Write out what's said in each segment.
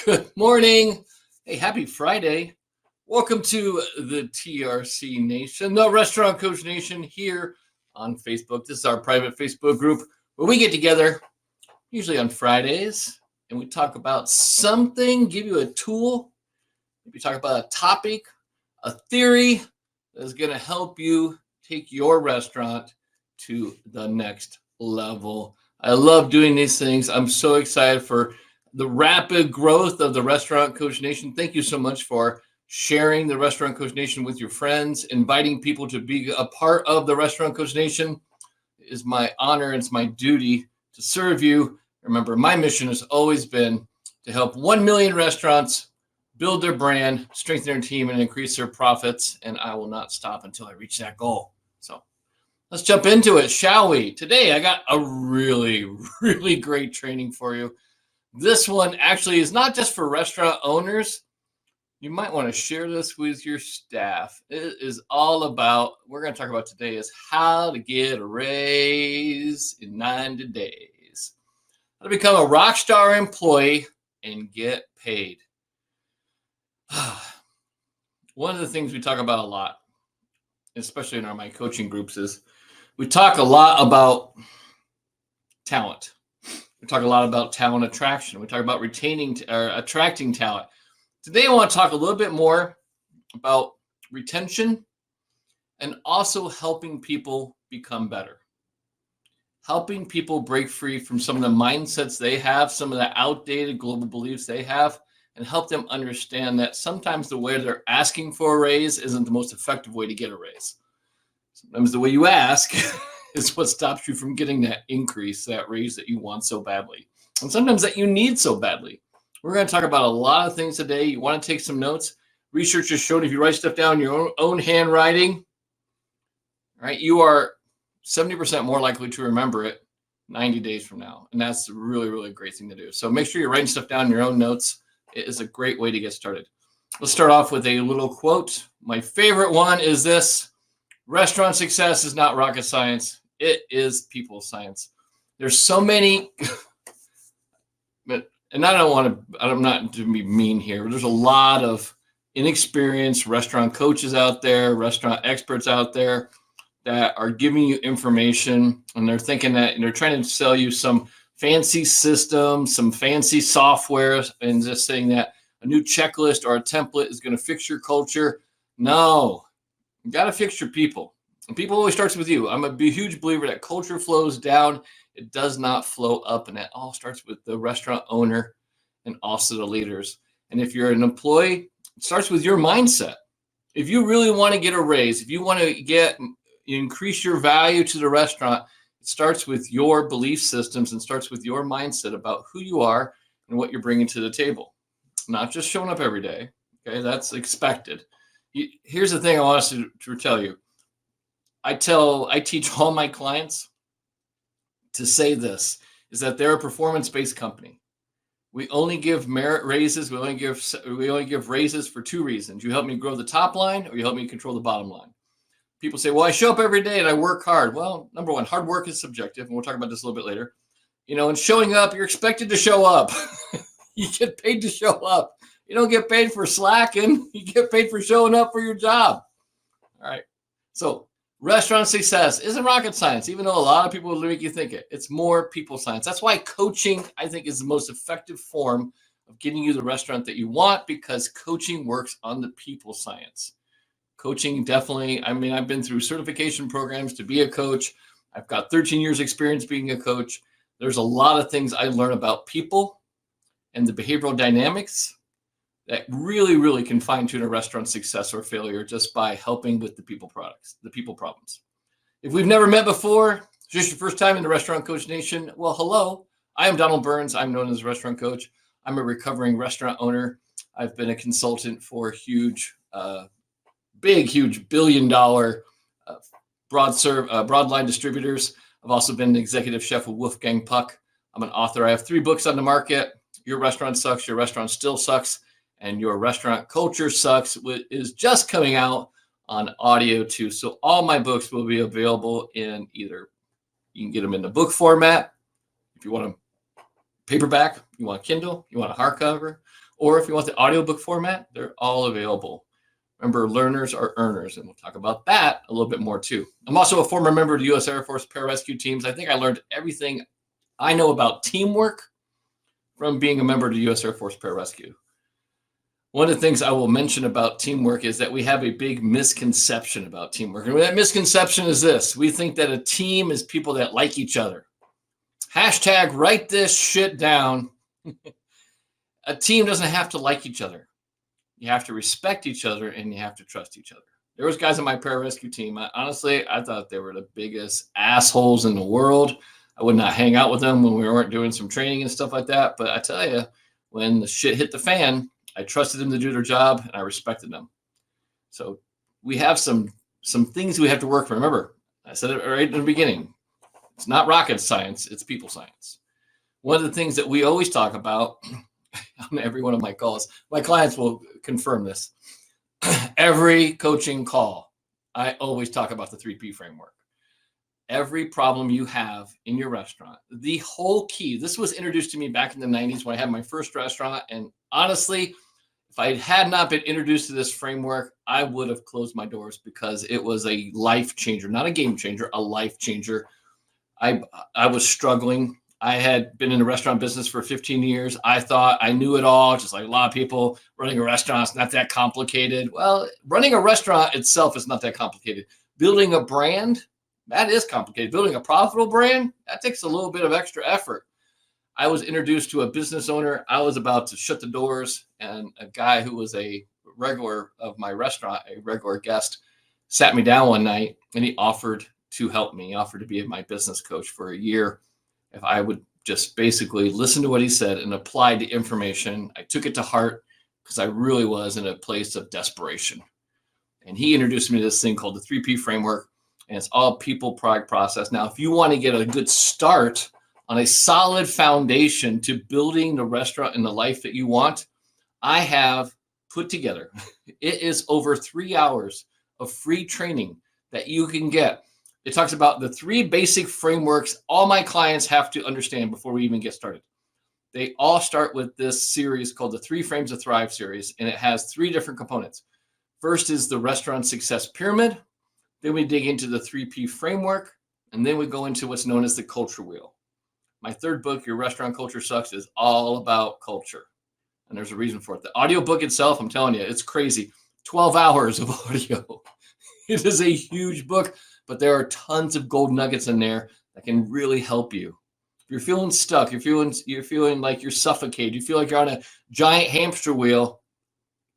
Good morning. Hey, happy Friday. Welcome to the TRC Nation, the Restaurant Coach Nation here on Facebook. This is our private Facebook group where we get together usually on Fridays and we talk about something, give you a tool, maybe talk about a topic, a theory that is going to help you take your restaurant to the next level. I love doing these things. I'm so excited for the rapid growth of the Restaurant Coach Nation. Thank you so much for sharing the Restaurant Coach Nation with your friends, inviting people to be a part of the Restaurant Coach Nation. It is my honor, it's my duty to serve you. Remember, my mission has always been to help 1 million restaurants build their brand, strengthen their team, and increase their profits. And I will not stop until I reach that goal. So let's jump into it, shall we? Today, I got a really, really great training for you. This one actually is not just for restaurant owners. You might want to share this with your staff. It is all about, we're going to talk about today is how to get a raise in 90 days. How to become a rock star employee and get paid. One of the things we talk about a lot, especially in my coaching groups, is we talk a lot about talent. We talk a lot about talent attraction. We talk about retaining or attracting talent. Today, I want to talk a little bit more about retention and also helping people become better. Helping people break free from some of the mindsets they have, some of the outdated global beliefs they have, and help them understand that sometimes the way they're asking for a raise isn't the most effective way to get a raise. Sometimes the way you ask is what stops you from getting that increase, that raise that you want so badly. And sometimes that you need so badly. We're going to talk about a lot of things today. You want to take some notes. Research has shown if you write stuff down in your own handwriting, right, you are 70% more likely to remember it 90 days from now. And that's a really, really great thing to do. So make sure you're writing stuff down in your own notes. It is a great way to get started. Let's start off with a little quote. My favorite one is this: restaurant success is not rocket science. It is people science. There's so many, and I'm not to be mean here, but there's a lot of inexperienced restaurant coaches out there, restaurant experts out there that are giving you information, and they're thinking that they're trying to sell you some fancy system, some fancy software, and just saying that a new checklist or a template is going to fix your culture. No, you got to fix your people. And people always starts with you. I'm a huge believer that culture flows down. It does not flow up, and that all starts with the restaurant owner and also the leaders. And if you're an employee, it starts with your mindset. If you really want to get a raise, if you want to increase your value to the restaurant, it starts with your belief systems and starts with your mindset about who you are and what you're bringing to the table. Not just showing up every day. Okay, that's expected. Here's the thing I want us to tell you. I teach all my clients to say this, is that they're a performance-based company. We only give merit raises. We only give raises for two reasons. You help me grow the top line, or you help me control the bottom line. People say, well, I show up every day and I work hard. Well, number one, hard work is subjective, and we'll talk about this a little bit later. And showing up, you're expected to show up. You get paid to show up. You don't get paid for slacking. You get paid for showing up for your job. All right. So restaurant success isn't rocket science, even though a lot of people will make you think it. It's more people science. That's why coaching, I think, is the most effective form of getting you the restaurant that you want, because coaching works on the people science. Coaching definitely, I've been through certification programs to be a coach. I've got 13 years experience being a coach. There's a lot of things I learn about people and the behavioral dynamics that really, really can fine-tune a restaurant success or failure just by helping with the people products, the people problems. If we've never met before, it's just your first time in the Restaurant Coach Nation, well, hello. I am Donald Burns. I'm known as a restaurant coach. I'm a recovering restaurant owner. I've been a consultant for huge billion-dollar broadline distributors. I've also been an executive chef with Wolfgang Puck. I'm an author. I have 3 books on the market. Your Restaurant Sucks, Your Restaurant Still Sucks, and Your Restaurant Culture Sucks is just coming out on audio too. So all my books will be available in either, you can get them in the book format, if you want them paperback, you want Kindle, you want a hardcover, Or if you want the audiobook format, they're all available. Remember, learners are earners, and we'll talk about that a little bit more too. I'm also a former member of the U.S. Air Force pararescue teams. I think I learned everything I know about teamwork from being a member of the U.S. Air Force pararescue. One of the things I will mention about teamwork is that we have a big misconception about teamwork. And that misconception is this: we think that a team is people that like each other. Hashtag write this shit down. A team doesn't have to like each other. You have to respect each other and you have to trust each other. There was guys on my pararescue team. Honestly, I thought they were the biggest assholes in the world. I would not hang out with them when we weren't doing some training and stuff like that. But I tell you, when the shit hit the fan, I trusted them to do their job and I respected them. So we have some things we have to work for. Remember, I said it right in the beginning. It's not rocket science, it's people science. One of the things that we always talk about on every one of my calls, my clients will confirm this. Every coaching call, I always talk about the 3P framework. Every problem you have in your restaurant, the whole key, this was introduced to me back in the 90s when I had my first restaurant. And honestly, if I had not been introduced to this framework, I would have closed my doors because it was a life changer, not a game changer, a life changer. I was struggling. I had been in the restaurant business for 15 years. I thought I knew it all, just like a lot of people. Running a restaurant is not that complicated. Well, running a restaurant itself is not that complicated. Building a brand, that is complicated. Building a profitable brand, that takes a little bit of extra effort. I was introduced to a business owner. I was about to shut the doors, and a guy who was a regular of my restaurant, a regular guest, sat me down one night, and he offered to help me. He offered to be my business coach for a year if I would just basically listen to what he said and apply the information. I took it to heart because I really was in a place of desperation. And he introduced me to this thing called the 3P framework, and it's all people, product, process. Now, if you want to get a good start on a solid foundation to building the restaurant and the life that you want, I have put together, it is over 3 hours of free training that you can get. It talks about the 3 basic frameworks all my clients have to understand before we even get started. They all start with this series called the 3 Frames to Thrive series, and it has 3 different components. First is the restaurant success pyramid. Then we dig into the 3P framework, and then we go into what's known as the culture wheel. My third book, Your Restaurant Culture Sucks, is all about culture, and there's a reason for it. The audiobook itself, I'm telling you, it's crazy. 12 hours of audio. It is a huge book, but there are tons of gold nuggets in there that can really help you. If you're feeling stuck, you're feeling like you're suffocated, you feel like you're on a giant hamster wheel,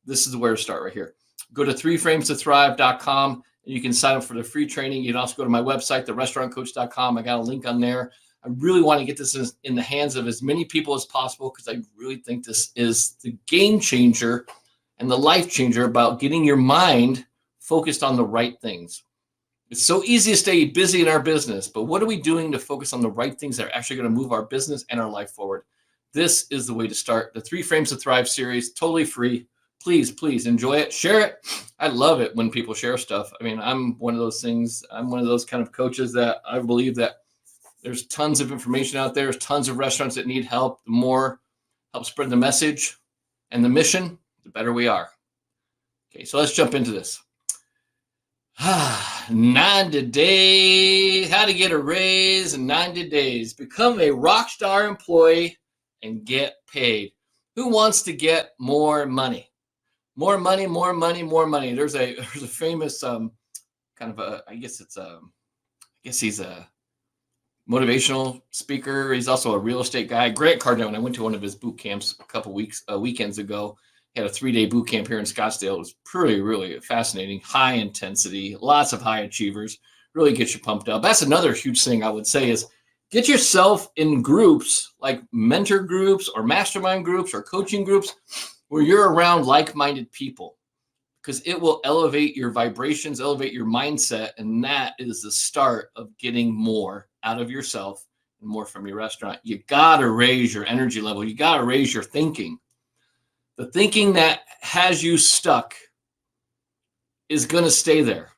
this is where to start right here. Go to 3framestothrive.com and you can sign up for the free training. You can also go to my website, therestaurantcoach.com. I got a link on there. I really want to get this in the hands of as many people as possible because I really think this is the game changer and the life changer about getting your mind focused on the right things. It's so easy to stay busy in our business, but what are we doing to focus on the right things that are actually going to move our business and our life forward? This is the way to start. The 3 Frames to Thrive series, totally free. Please enjoy it. Share it. I love it when people share stuff. I mean, I'm one of those kind of coaches that I believe that there's tons of information out there. There's tons of restaurants that need help. The more help spread the message and the mission, the better we are. Okay, so let's jump into this. 90 days, how to get a raise in 90 days. Become a rock star employee and get paid. Who wants to get more money? More money, more money, more money. There's a famous kind of I guess he's a motivational speaker. He's also a real estate guy. Grant Cardone. I went to one of his boot camps a couple weekends ago. He had a 3-day boot camp here in Scottsdale. It was really fascinating. High intensity, lots of high achievers. Really gets you pumped up. That's another huge thing I would say is get yourself in groups like mentor groups or mastermind groups or coaching groups where you're around like-minded people, because it will elevate your vibrations, elevate your mindset, and that is the start of getting more out of yourself and more from your restaurant. You got to raise your energy level. You got to raise your thinking. The thinking that has you stuck is going to stay there.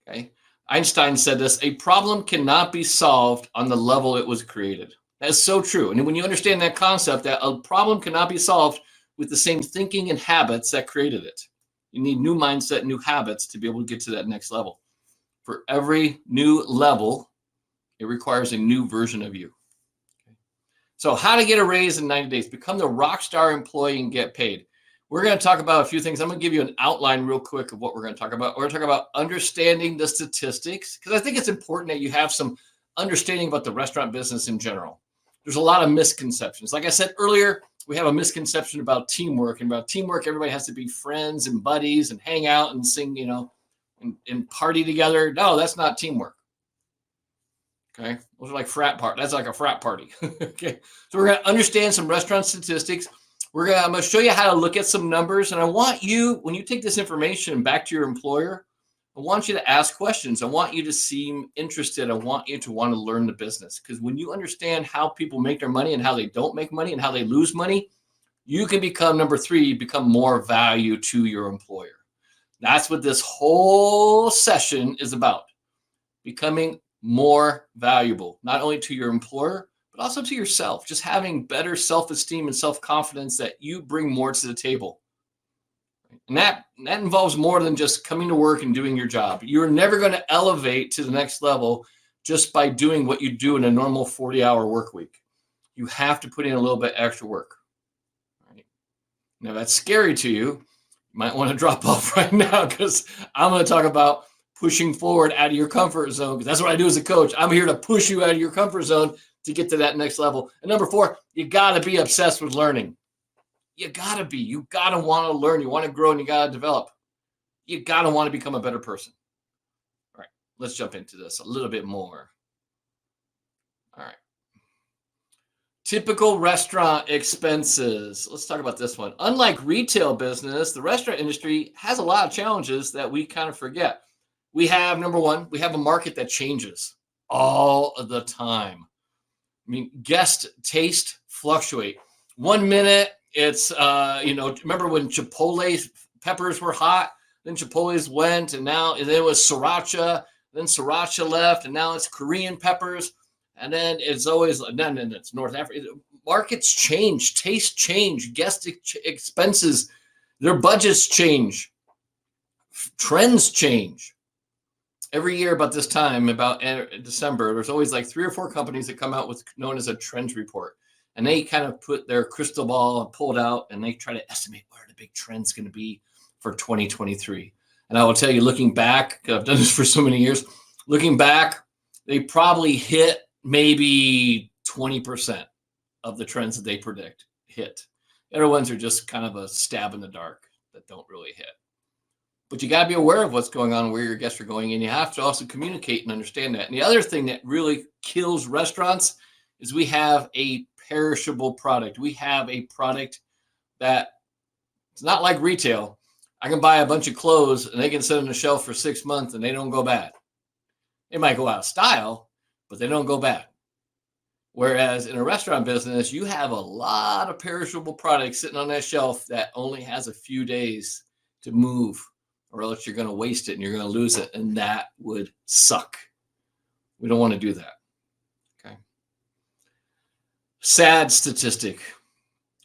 Okay. Einstein said this: a problem cannot be solved on the level it was created. That's so true. And when you understand that concept, that a problem cannot be solved with the same thinking and habits that created it. You need new mindset, new habits to be able to get to that next level. For every new level, it requires a new version of you. So how to get a raise in 90 days, become the rock star employee and get paid. We're going to talk about a few things. I'm going to give you an outline real quick of what we're going to talk about. We're going to talk about understanding the statistics, because I think it's important that you have some understanding about the restaurant business in general. There's a lot of misconceptions. Like I said earlier, we have a misconception about teamwork. And about teamwork, everybody has to be friends and buddies and hang out and sing, and party together. No, that's not teamwork. Okay. Those are like frat party. That's like a frat party. Okay. So we're going to understand some restaurant statistics. I'm going to show you how to look at some numbers. And I want you, when you take this information back to your employer, I want you to ask questions. I want you to seem interested. I want you to want to learn the business, because when you understand how people make their money and how they don't make money and how they lose money, you can become number 3, become more value to your employer. That's what this whole session is about. Becoming more valuable, not only to your employer, but also to yourself. Just having better self-esteem and self-confidence that you bring more to the table. And that involves more than just coming to work and doing your job. You're never going to elevate to the next level just by doing what you do in a normal 40-hour work week. You have to put in a little bit extra work. Right? Now, that's scary to you. You might want to drop off right now, because I'm going to talk about pushing forward out of your comfort zone, because that's what I do as a coach. I'm here to push you out of your comfort zone to get to that next level. And number 4, you got to be obsessed with learning. You got to be. You got to want to learn. You want to grow, and you got to develop. You got to want to become a better person. All right, let's jump into this a little bit more. All right. Typical restaurant expenses. Let's talk about this one. Unlike retail business, the restaurant industry has a lot of challenges that we kind of forget. We have, number 1, we have a market that changes all of the time. I mean, guest taste fluctuate. 1 minute, it's, remember when Chipotle peppers were hot, then Chipotle's went, and then it was sriracha, then sriracha left, and now it's Korean peppers, and then it's always, then it's North Africa. Markets change, tastes change, guest expenses, their budgets change, trends change. Every year about this time, about December, there's always like 3 or 4 companies that come out with known as a trends report. And they kind of put their crystal ball and pull it out, and they try to estimate what are the big trends going to be for 2023. And I will tell you, looking back, I've done this for so many years, looking back, they probably hit maybe 20% of the trends that they predict hit. The other ones are just kind of a stab in the dark that don't really hit. But you got to be aware of what's going on, where your guests are going, and you have to also communicate and understand that. And the other thing that really kills restaurants is we have a perishable product. We have a product that it's not like retail. I can buy a bunch of clothes and they can sit on the shelf for 6 months and they don't go bad. They might go out of style, but they don't go bad. Whereas in a restaurant business, you have a lot of perishable products sitting on that shelf that only has a few days to move, or else you're going to waste it and you're going to lose it. And that would suck. We don't want to do that. Okay. Sad statistic.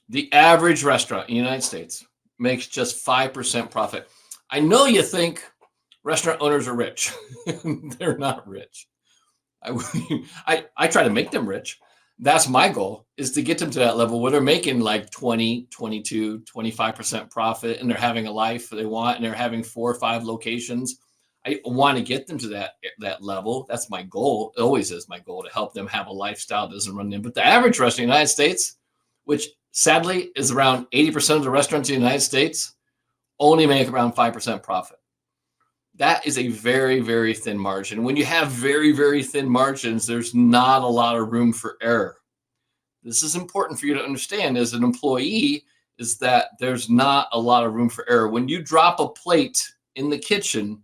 The average restaurant in the United States makes just 5% profit. I know you think restaurant owners are rich. They're not rich. I try to make them rich. That's my goal, is to get them to that level where they're making like 20, 22, 25% profit, and they're having a life they want, and they're having 4 or 5 locations. I want to get them to that level. That's my goal. It always is my goal, to help them have a lifestyle that doesn't run in. But the average restaurant in the United States, which sadly is around 80% of the restaurants in the United States, only make around 5% profit. That is a very, very thin margin. When you have very, very thin margins, there's not a lot of room for error. This is important for you to understand as an employee, is that there's not a lot of room for error. When you drop a plate in the kitchen,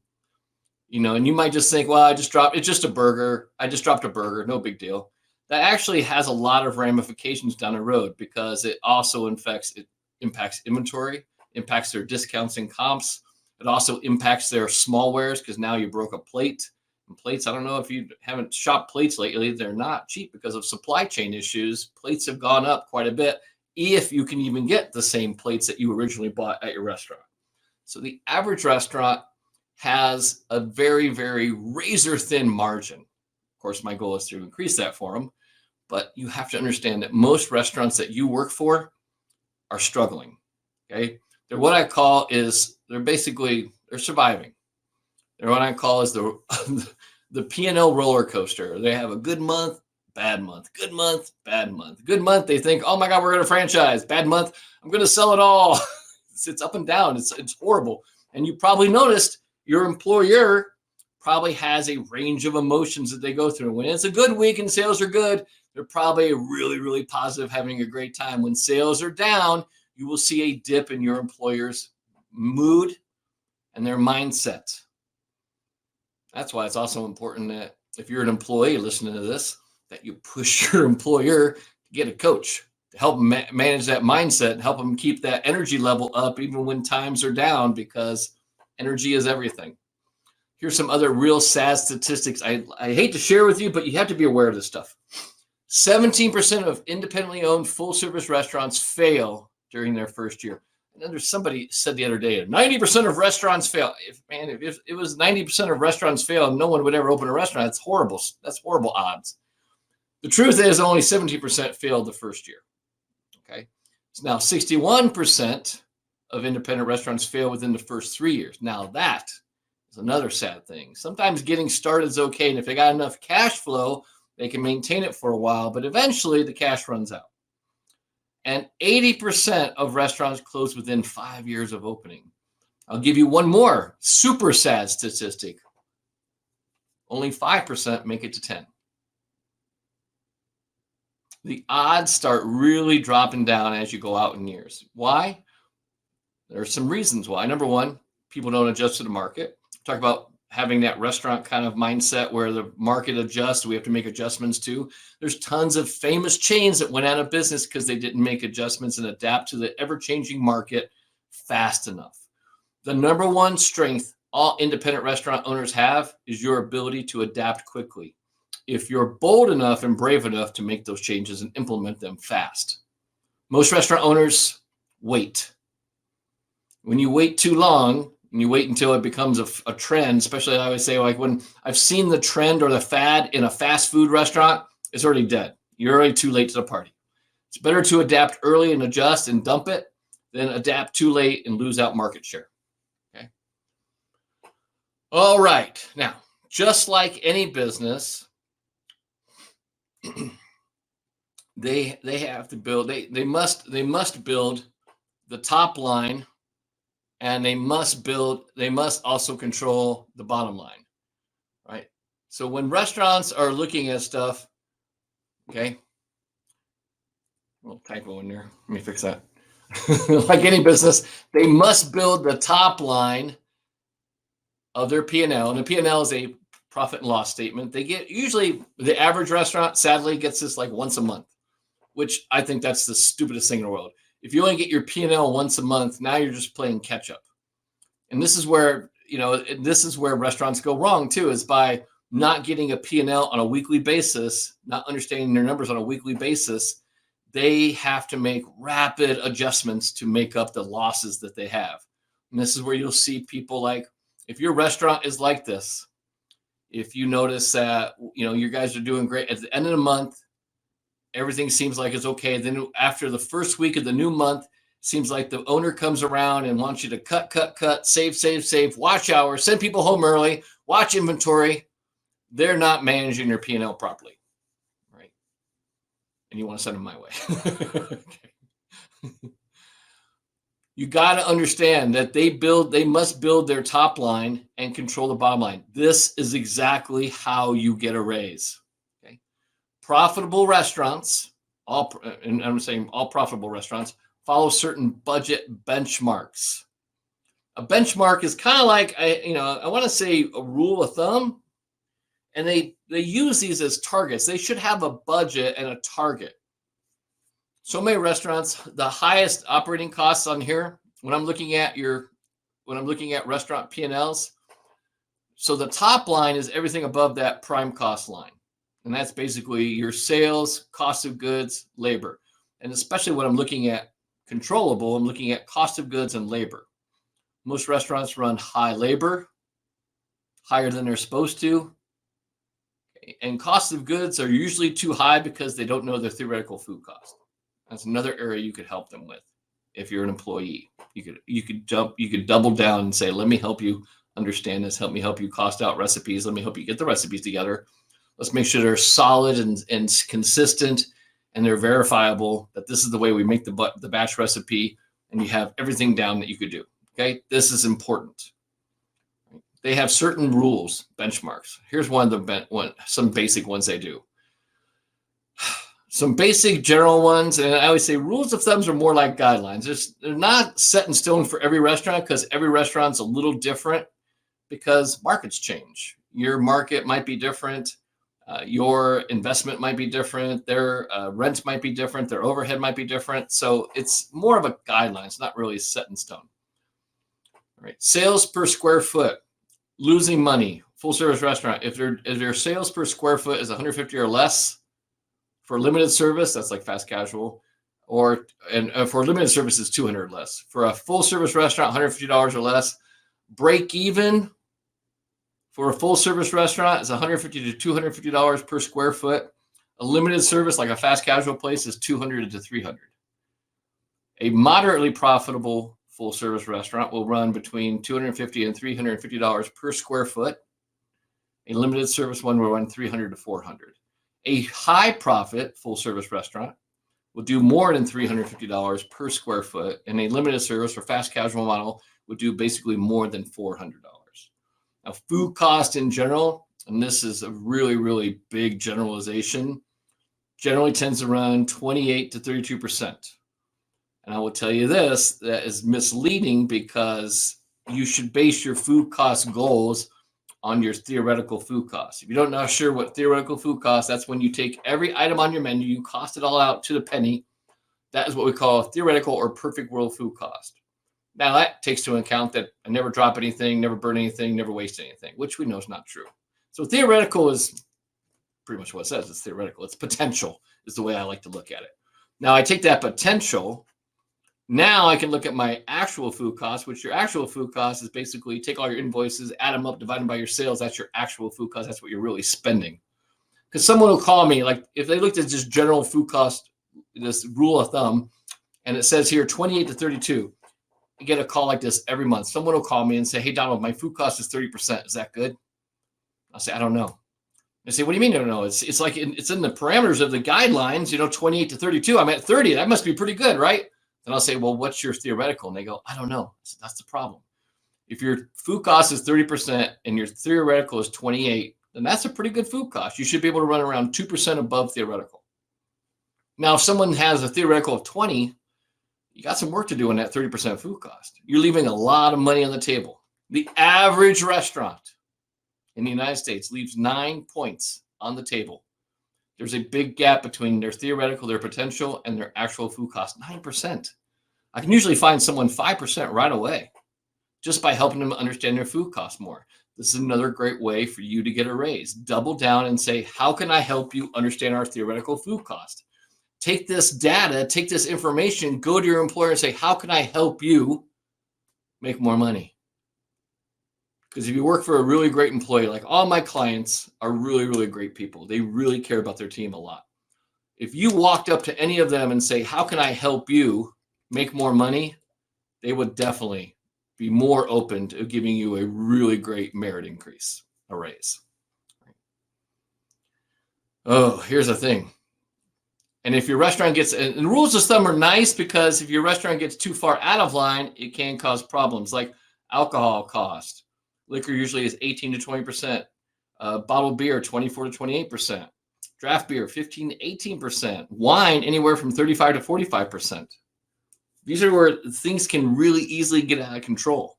and you might just think, well, it's just a burger. I just dropped a burger, no big deal. That actually has a lot of ramifications down the road, because it also impacts inventory, impacts their discounts and comps. It also impacts their small wares, because now you broke a plate. And plates, I don't know if you haven't shopped plates lately, they're not cheap because of supply chain issues. Plates have gone up quite a bit. if you can even get the same plates that you originally bought at your restaurant. So the average restaurant has a very, very razor thin margin. Of course, my goal is to increase that for them, but you have to understand that most restaurants that you work for are struggling. Okay. They're what I call is they're surviving. They're what I call is the the P&L roller coaster. They have a good month, bad month, good month, bad month. Good month, they think, oh my God, we're going to franchise. Bad month, I'm going to sell it all. It's up and down. It's horrible. And you probably noticed your employer probably has a range of emotions that they go through. When it's a good week and sales are good, they're probably really, really positive, having a great time. When sales are down, you will see a dip in your employer's mood and their mindset. That's why it's also important that if you're an employee listening to this, that you push your employer to get a coach to help manage that mindset and help them keep that energy level up even when times are down, because energy is everything. Here's some other real sad statistics I hate to share with you, but you have to be aware of this stuff. 17% of independently owned full-service restaurants fail during their first year. And then there's somebody said the other day, 90% of restaurants fail. If it was 90% of restaurants fail, no one would ever open a restaurant. That's horrible. That's horrible odds. The truth is only 17% failed the first year. Okay. So now 61% of independent restaurants fail within the first 3 years. Now that is another sad thing. Sometimes getting started is okay. And if they got enough cash flow, they can maintain it for a while, but eventually the cash runs out. And 80% of restaurants close within 5 years of opening. I'll give you one more super sad statistic. Only 5% make it to 10. The odds start really dropping down as you go out in years. Why? There are some reasons why. Number one, people don't adjust to the market. Talk about having that restaurant kind of mindset where the market adjusts, we have to make adjustments too. There's tons of famous chains that went out of business because they didn't make adjustments and adapt to the ever-changing market fast enough. The number one strength all independent restaurant owners have is your ability to adapt quickly. If you're bold enough and brave enough to make those changes and implement them fast. Most restaurant owners wait. When you wait too long, and you wait until it becomes a trend, especially I always say, like when I've seen the trend or the fad in a fast food restaurant, it's already dead. You're already too late to the party. It's better to adapt early and adjust and dump it than adapt too late and lose out market share. Okay. All right. Now, just like any business, they have to build, they must build the top line. And they must also control the bottom line, right? So when restaurants are looking at stuff, okay, a little typo in there. Let me fix that. Like any business, they must build the top line of their P&L. And the P&L is a profit and loss statement. They get, usually the average restaurant, sadly, gets this like once a month, which I think that's the stupidest thing in the world. If you only get your P&L once a month, now you're just playing catch up. And this is where, restaurants go wrong too, is by not getting a P&L on a weekly basis, not understanding their numbers on a weekly basis. They have to make rapid adjustments to make up the losses that they have. And this is where you'll see people like, if your restaurant is like this, if you notice that, you guys are doing great at the end of the month, everything seems like it's okay. Then after the first week of the new month, seems like the owner comes around and wants you to cut, save, watch hours, send people home early, watch inventory. They're not managing their P&L properly, right? And you want to send them my way. Okay. You got to understand that they must build their top line and control the bottom line. This is exactly how you get a raise. Okay. Profitable restaurants, and I'm saying all profitable restaurants, follow certain budget benchmarks. A benchmark is kind of like, I want to say a rule of thumb, and they use these as targets. They should have a budget and a target. So many restaurants, the highest operating costs on here, when I'm looking at restaurant P&Ls, so the top line is everything above that prime cost line. And that's basically your sales, cost of goods, labor. And especially when I'm looking at controllable, I'm looking at cost of goods and labor. Most restaurants run high labor, higher than they're supposed to. And cost of goods are usually too high because they don't know their theoretical food cost. That's another area you could help them with. If you're an employee, you could double down and say, let me help you understand this. Help me help you cost out recipes. Let me help you get the recipes together. Let's make sure they're solid and consistent, and they're verifiable, that this is the way we make the batch recipe, and you have everything down that you could do. Okay, this is important. They have certain rules, benchmarks. Here's some basic ones they do. Some basic general ones, and I always say rules of thumbs are more like guidelines. They're not set in stone for every restaurant, because every restaurant's a little different, because markets change. Your market might be different. Your investment might be different. Their rent might be different. Their overhead might be different. So it's more of a guideline. It's not really set in stone. All right. Sales per square foot, losing money, full service restaurant. If their sales per square foot is 150 or less, for limited service, that's like fast casual, and for limited service is 200 or less. For a full service restaurant, $150 or less. Break even for a full service restaurant is $150 to $250 per square foot. A limited service, like a fast casual place, is $200 to $300. A moderately profitable full service restaurant will run between $250 and $350 per square foot. A limited service one will run $300 to $400. A high profit full service restaurant will do more than $350 per square foot, and a limited service or fast casual model would do basically more than $400. Now, food cost in general, and this is a really, really big generalization, generally tends to run 28 to 32%. And I will tell you this, that is misleading, because you should base your food cost goals on your theoretical food costs. If you don't know sure what theoretical food costs, that's when you take every item on your menu, you cost it all out to the penny. That is what we call theoretical or perfect world food cost. Now, that takes into account that I never drop anything, never burn anything, never waste anything, which we know is not true. So theoretical is pretty much what it says. It's theoretical. It's potential is the way I like to look at it. Now, I take that potential. Now I can look at my actual food cost, which your actual food cost is basically take all your invoices, add them up, divide them by your sales. That's your actual food cost. That's what you're really spending. Because someone will call me, like if they looked at just general food cost, this rule of thumb, and it says here 28 to 32. I get a call like this every month. Someone will call me and say, hey, Donald, my food cost is 30%. Is that good? I'll say, I don't know. They say, what do you mean? I don't know. It's like it's in the parameters of the guidelines, 28 to 32. I'm at 30. That must be pretty good, right? And I'll say, well, what's your theoretical? And they go, I don't know. So that's the problem. If your food cost is 30% and your theoretical is 28, then that's a pretty good food cost. You should be able to run around 2% above theoretical. Now, if someone has a theoretical of 20, you got some work to do on that 30% food cost. You're leaving a lot of money on the table. The average restaurant in the United States leaves 9 points on the table. There's a big gap between their theoretical, their potential, and their actual food cost, 9%. I can usually find someone 5% right away just by helping them understand their food cost more. This is another great way for you to get a raise. Double down and say, how can I help you understand our theoretical food cost? Take this data, take this information, go to your employer and say, how can I help you make more money? Because if you work for a really great employee, like all my clients are really, really great people. They really care about their team a lot. If you walked up to any of them and say, how can I help you make more money? They would definitely be more open to giving you a really great merit increase, a raise. Oh, here's the thing. And if your restaurant gets, and rules of thumb are nice, because if your restaurant gets too far out of line, it can cause problems like alcohol cost. Liquor usually is 18 to 20%. Bottled beer, 24 to 28%. Draft beer, 15 to 18%. Wine, anywhere from 35 to 45%. These are where things can really easily get out of control.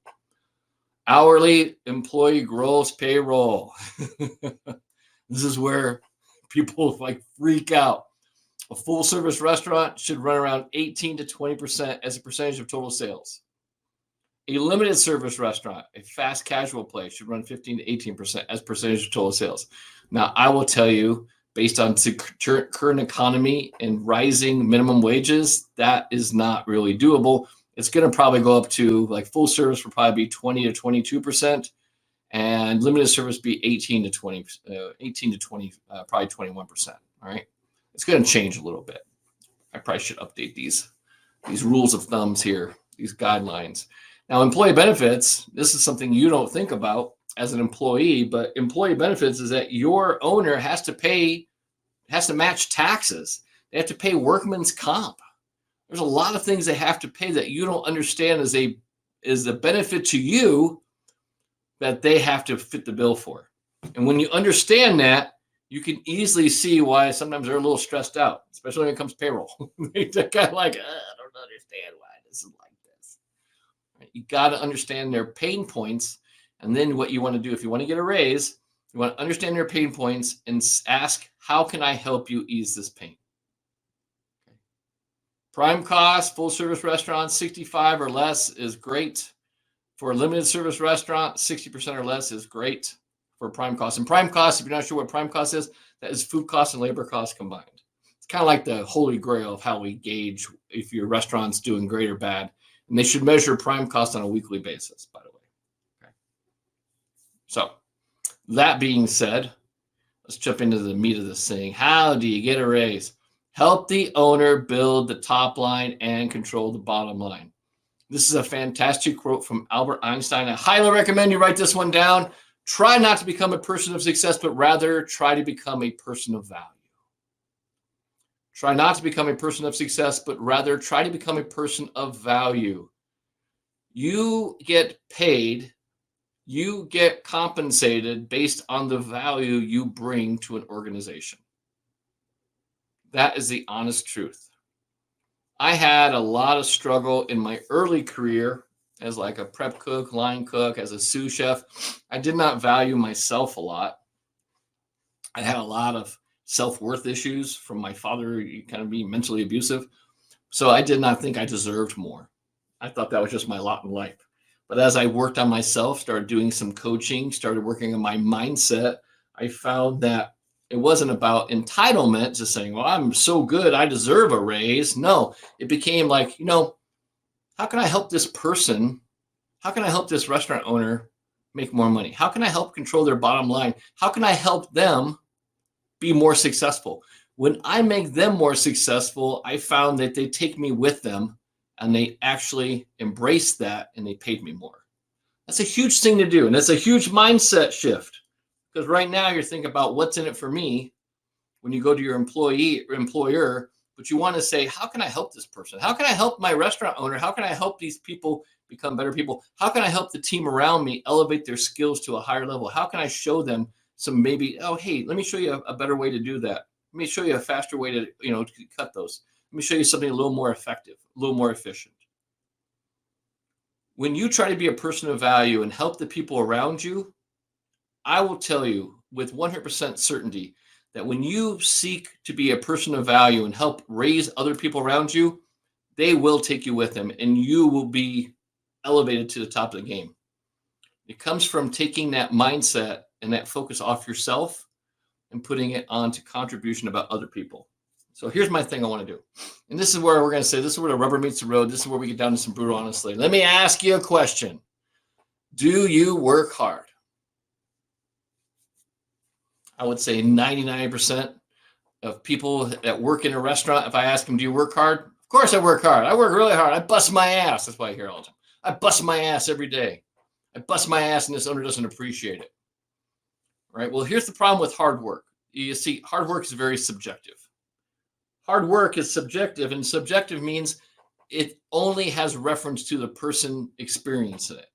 Hourly employee gross payroll. This is where people freak out. A full service restaurant should run around 18 to 20% as a percentage of total sales. A limited service restaurant, a fast casual place, should run 15 to 18% as percentage of total sales. Now, I will tell you based on current economy and rising minimum wages, that is not really doable. It's going to probably go up to, like, full service will probably be 20 to 22%, and limited service be 18 to 20, probably 21%. All right. It's going to change a little bit. I probably should update these rules of thumbs here, these guidelines. Now, employee benefits, this is something you don't think about as an employee, but employee benefits is that your owner has to match taxes. They have to pay workman's comp. There's a lot of things they have to pay that you don't understand as a benefit to you that they have to fit the bill for. And when you understand that, you can easily see why sometimes they're a little stressed out, especially when it comes to payroll. They're kind of like, I don't understand why this is like this. Right? You got to understand their pain points. And then what you want to do, if you want to get a raise, you want to understand their pain points and ask, how can I help you ease this pain? Okay. Prime cost, full service restaurants, 65 or less is great. For a limited service restaurant, 60% or less is great for prime cost. And prime cost, if you're not sure what prime cost is, that is food costs and labor costs combined. It's kind of like the holy grail of how we gauge if your restaurant's doing great or bad. And they should measure prime cost on a weekly basis, by the way. Okay. So that being said, let's jump into the meat of this thing. How do you get a raise? Help the owner build the top line and control the bottom line. This is a fantastic quote from Albert Einstein. I highly recommend you write this one down. Try not to become a person of success, but rather try to become a person of value. Try not to become a person of success, but rather try to become a person of value. You get paid, you get compensated based on the value you bring to an organization. That is the honest truth. I had a lot of struggle in my early career as like a prep cook, line cook, as a sous chef. I did not value myself a lot. I had a lot of self-worth issues from my father, kind of being mentally abusive. So I did not think I deserved more. I thought that was just my lot in life. But as I worked on myself, started doing some coaching, started working on my mindset, I found that it wasn't about entitlement, just saying, well, I'm so good, I deserve a raise. No, it became like, how can I help this person? How can I help this restaurant owner make more money? How can I help control their bottom line? How can I help them be more successful? When I make them more successful, I found that they take me with them and they actually embrace that and they paid me more. That's a huge thing to do. And it's a huge mindset shift. Because right now you're thinking about what's in it for me when you go to your employer, but you want to say, how can I help this person? How can I help my restaurant owner? How can I help these people become better people? How can I help the team around me elevate their skills to a higher level? How can I show them some hey, let me show you a better way to do that. Let me show you a faster way to, to cut those. Let me show you something a little more effective, a little more efficient. When you try to be a person of value and help the people around you, I will tell you with 100% certainty that when you seek to be a person of value and help raise other people around you, they will take you with them and you will be elevated to the top of the game. It comes from taking that mindset and that focus off yourself and putting it onto contribution about other people. So here's my thing I want to do. And this is where we're going to say, this is where the rubber meets the road. This is where we get down to some brutal honesty. Let me ask you a question. Do you work hard? I would say 99% of people that work in a restaurant, if I ask them, do you work hard? Of course I work hard. I work really hard. I bust my ass. That's why I hear all the time. I bust my ass every day. I bust my ass and this owner doesn't appreciate it. Right? Well, here's the problem with hard work. You see, hard work is very subjective. Hard work is subjective, and subjective means it only has reference to the person experiencing it.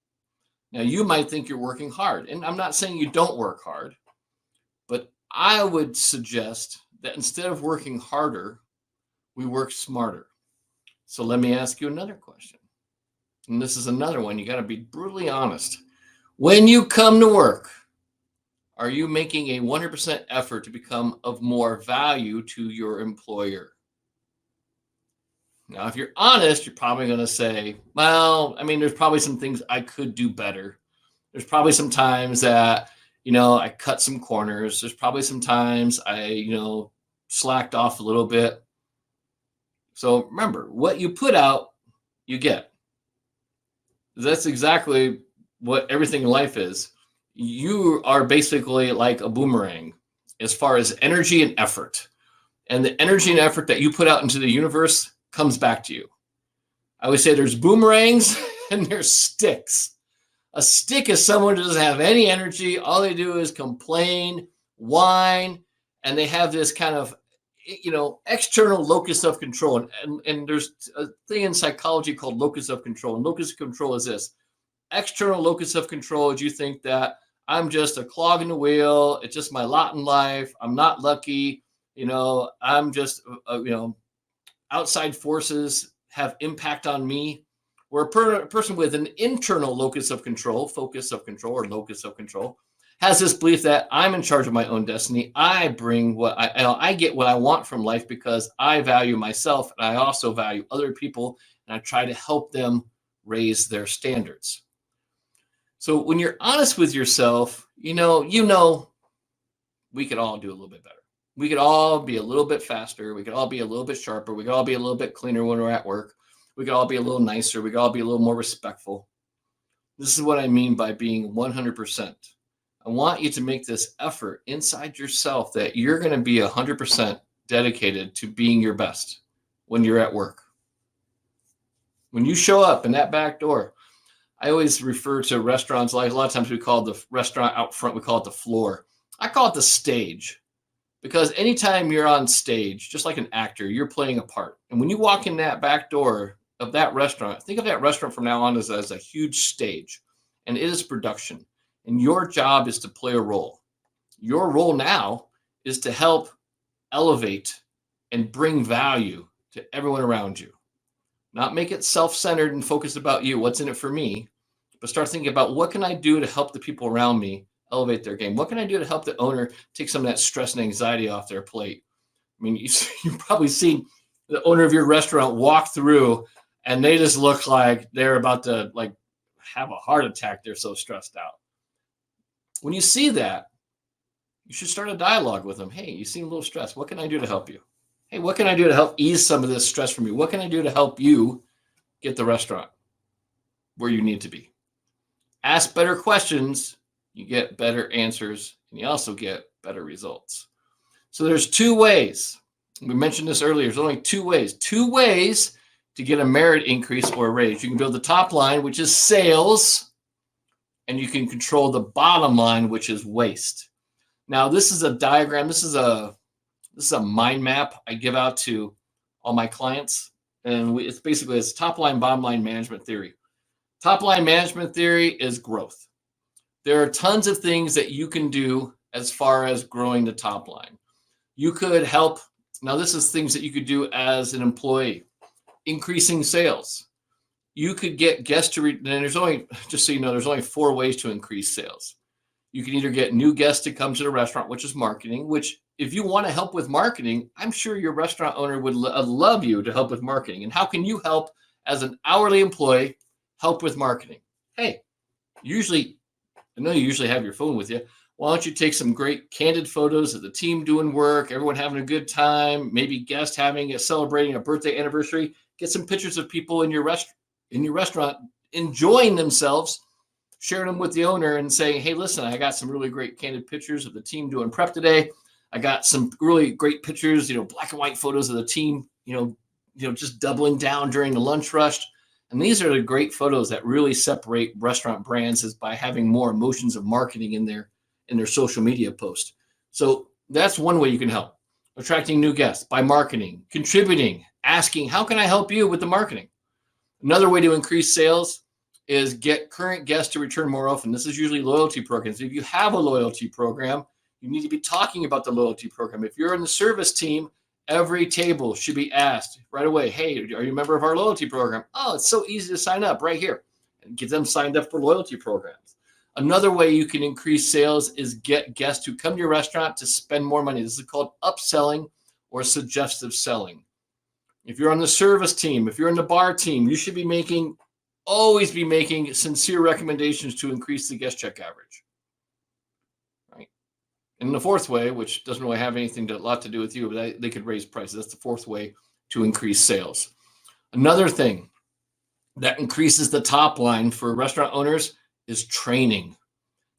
Now, you might think you're working hard, and I'm not saying you don't work hard, but I would suggest that instead of working harder, we work smarter. So let me ask you another question. And this is another one. You got to be brutally honest. When you come to work, are you making a 100% effort to become of more value to your employer? Now, if you're honest, you're probably going to say, well, there's probably some things I could do better. There's probably some times that, I cut some corners. There's probably some times I, slacked off a little bit. So remember, what you put out, you get. That's exactly what everything in life is. You are basically like a boomerang as far as energy and effort. And the energy and effort that you put out into the universe comes back to you. I always say there's boomerangs and there's sticks. A stick is someone who doesn't have any energy. All they do is complain, whine, and they have this kind of, external locus of control. And there's a thing in psychology called locus of control. And locus of control is this. External locus of control is you think that I'm just a clog in the wheel. It's just my lot in life. I'm not lucky. I'm just, outside forces have impact on me. Where a person with an internal locus of control, focus of control, or locus of control, has this belief that I'm in charge of my own destiny. I bring I get what I want from life because I value myself and I also value other people, and I try to help them raise their standards. So when you're honest with yourself, we could all do a little bit better. We could all be a little bit faster. We could all be a little bit sharper. We could all be a little bit cleaner when we're at work. We could all be a little nicer. We could all be a little more respectful. This is what I mean by being 100%. I want you to make this effort inside yourself that you're going to be 100% dedicated to being your best when you're at work. When you show up in that back door, I always refer to restaurants like a lot of times we call the restaurant out front, we call it the floor. I call it the stage. Because anytime you're on stage, just like an actor, you're playing a part. And when you walk in that back door of that restaurant, think of that restaurant from now on as a huge stage. And it is production. And your job is to play a role. Your role now is to help elevate and bring value to everyone around you. Not make it self-centered and focused about you, what's in it for me, but start thinking about what can I do to help the people around me elevate their game? What can I do to help the owner take some of that stress and anxiety off their plate? I mean, you've probably seen the owner of your restaurant walk through and they just look like they're about to have a heart attack. They're so stressed out. When you see that, you should start a dialogue with them. Hey, you seem a little stressed. What can I do to help you? Hey, what can I do to help ease some of this stress from you? What can I do to help you get the restaurant where you need to be? Ask better questions. You get better answers, and you also get better results. So there's two ways. We mentioned this earlier. There's only two ways to get a merit increase or a raise. You can build the top line, which is sales, and you can control the bottom line, which is waste. Now, this is a diagram. This is a mind map I give out to all my clients, and it's top line, bottom line management theory. Top line management theory is growth. There are tons of things that you can do as far as growing the top line. You could help. Now, this is things that you could do as an employee. Increasing sales. You could get guests to, and there's only, just so you know, there's only 4 ways to increase sales. You can either get new guests to come to the restaurant, which is marketing, which if you want to help with marketing, I'm sure your restaurant owner would love you to help with marketing. And how can you help as an hourly employee help with marketing? Hey, I know you usually have your phone with you. Why don't you take some great candid photos of the team doing work, everyone having a good time, maybe guests celebrating a birthday anniversary. Get some pictures of people in your restaurant enjoying themselves, sharing them with the owner and saying, hey, listen, I got some really great candid pictures of the team doing prep today. I got some really great pictures, black and white photos of the team, just doubling down during the lunch rush. And these are the great photos that really separate restaurant brands, is by having more emotions of marketing in their social media post. So that's one way you can help. Attracting new guests by marketing, contributing, asking, how can I help you with the marketing? Another way to increase sales is get current guests to return more often. This is usually loyalty programs. If you have a loyalty program, you need to be talking about the loyalty program. If you're in the service team, every table should be asked right away, hey, are you a member of our loyalty program? Oh, it's so easy to sign up right here. And get them signed up for loyalty programs. Another way you can increase sales is get guests who come to your restaurant to spend more money. This is called upselling or suggestive selling. If you're on the service team, if you're in the bar team, you should be always be making sincere recommendations to increase the guest check average. And the fourth way, which doesn't really have anything a lot to do with you, but they could raise prices. That's the fourth way to increase sales. Another thing that increases the top line for restaurant owners is training.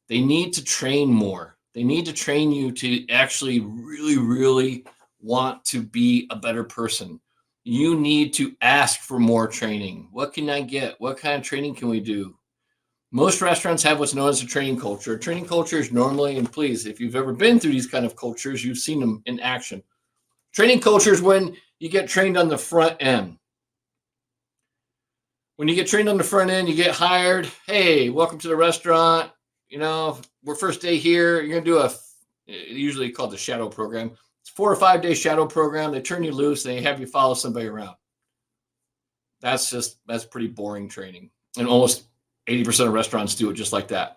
They need to train more. They need to train you to actually really, really want to be a better person. You need to ask for more training. What can I get? What kind of training can we do? Most restaurants have what's known as a training culture. A training culture is normally, and please, if you've ever been through these kind of cultures, you've seen them in action. Training culture is when you get trained on the front end. When you get trained on the front end, you get hired. Hey, welcome to the restaurant. We're first day here. You're going to do usually called the shadow program. It's 4 or 5 day shadow program. They turn you loose and they have you follow somebody around. That's pretty boring training. And almost 80% of restaurants do it just like that.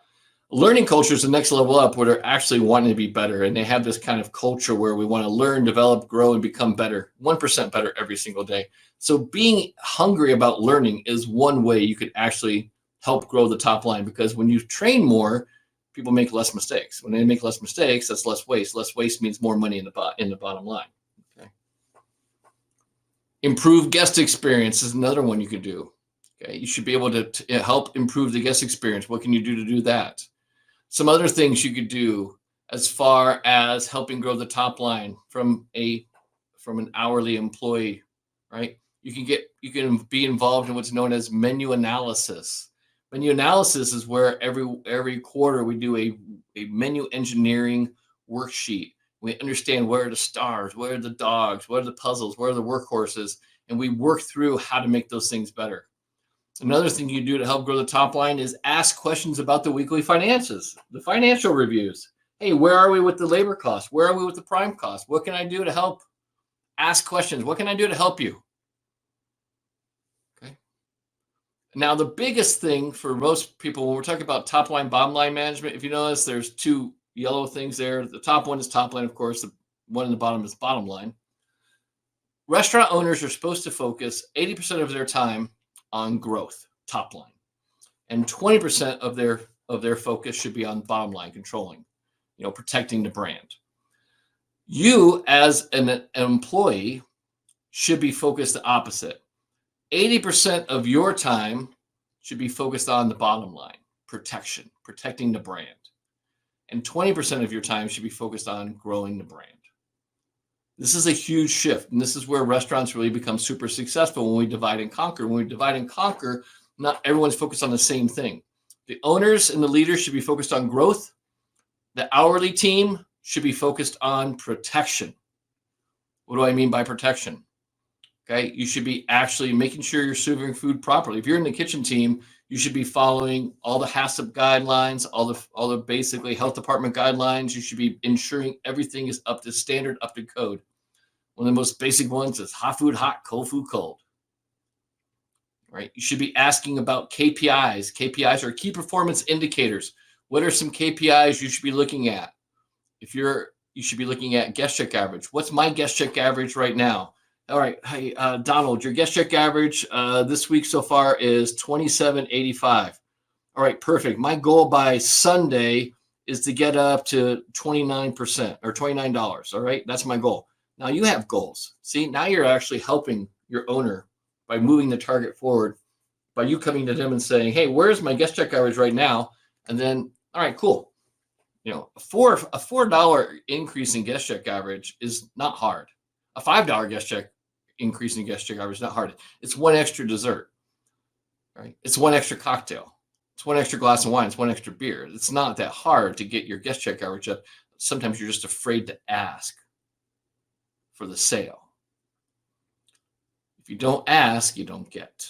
Learning culture is the next level up where they're actually wanting to be better. And they have this kind of culture where we want to learn, develop, grow, and become better, 1% better every single day. So being hungry about learning is one way you could actually help grow the top line, because when you train more, people make less mistakes. When they make less mistakes, that's less waste. Less waste means more money in the bottom line. Okay. Improve guest experience is another one you can do. Okay. You should be able to help improve the guest experience. What can you do to do that? Some other things you could do as far as helping grow the top line from an hourly employee, right? You can be involved in what's known as menu analysis. Menu analysis is where every quarter we do a menu engineering worksheet. We understand where are the stars, where are the dogs, what are the puzzles, where are the workhorses, and we work through how to make those things better. Another thing you do to help grow the top line is ask questions about the weekly finances, the financial reviews. Hey, where are we with the labor costs? Where are we with the prime costs? What can I do to help? Ask questions. What can I do to help you? Okay. Now, the biggest thing for most people when we're talking about top line, bottom line management, if you notice, there's two yellow things there. The top one is top line, of course. The one in the bottom is bottom line. Restaurant owners are supposed to focus 80% of their time on growth, top line, and 20% of their focus should be on bottom line, controlling, protecting the brand. You as an employee should be focused the opposite. 80% of your time should be focused on the bottom line, protecting the brand. And 20% of your time should be focused on growing the brand. This is a huge shift, and this is where restaurants really become super successful when we divide and conquer. When we divide and conquer, not everyone's focused on the same thing. The owners and the leaders should be focused on growth. The hourly team should be focused on protection. What do I mean by protection? Okay, you should be actually making sure you're serving food properly. If you're in the kitchen team, you should be following all the HACCP guidelines, all the basically health department guidelines. You should be ensuring everything is up to standard, up to code. One of the most basic ones is hot food hot, cold food cold. Right? You should be asking about KPIs. KPIs are key performance indicators. What are some KPIs you should be looking at? You should be looking at guest check average. What's my guest check average right now? All right. Hey, Donald, your guest check average this week so far is $27.85. All right, perfect. My goal by Sunday is to get up to 29% or $29. All right, that's my goal. Now you have goals. See, now you're actually helping your owner by moving the target forward, by you coming to them and saying, hey, where's my guest check average right now? And then, all right, cool. A $4 increase in guest check average is not hard. A $5 guest check increase in guest check average is not hard. It's one extra dessert, right? It's one extra cocktail. It's one extra glass of wine. It's one extra beer. It's not that hard to get your guest check average up. Sometimes you're just afraid to ask for the sale. If you don't ask, you don't get.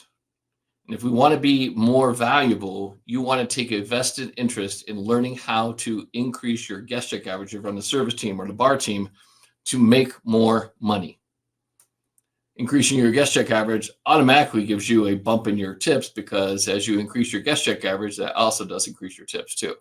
And if we want to be more valuable, you want to take a vested interest in learning how to increase your guest check average if you're on the service team or the bar team to make more money. Increasing your guest check average automatically gives you a bump in your tips, because as you increase your guest check average, that also does increase your tips too.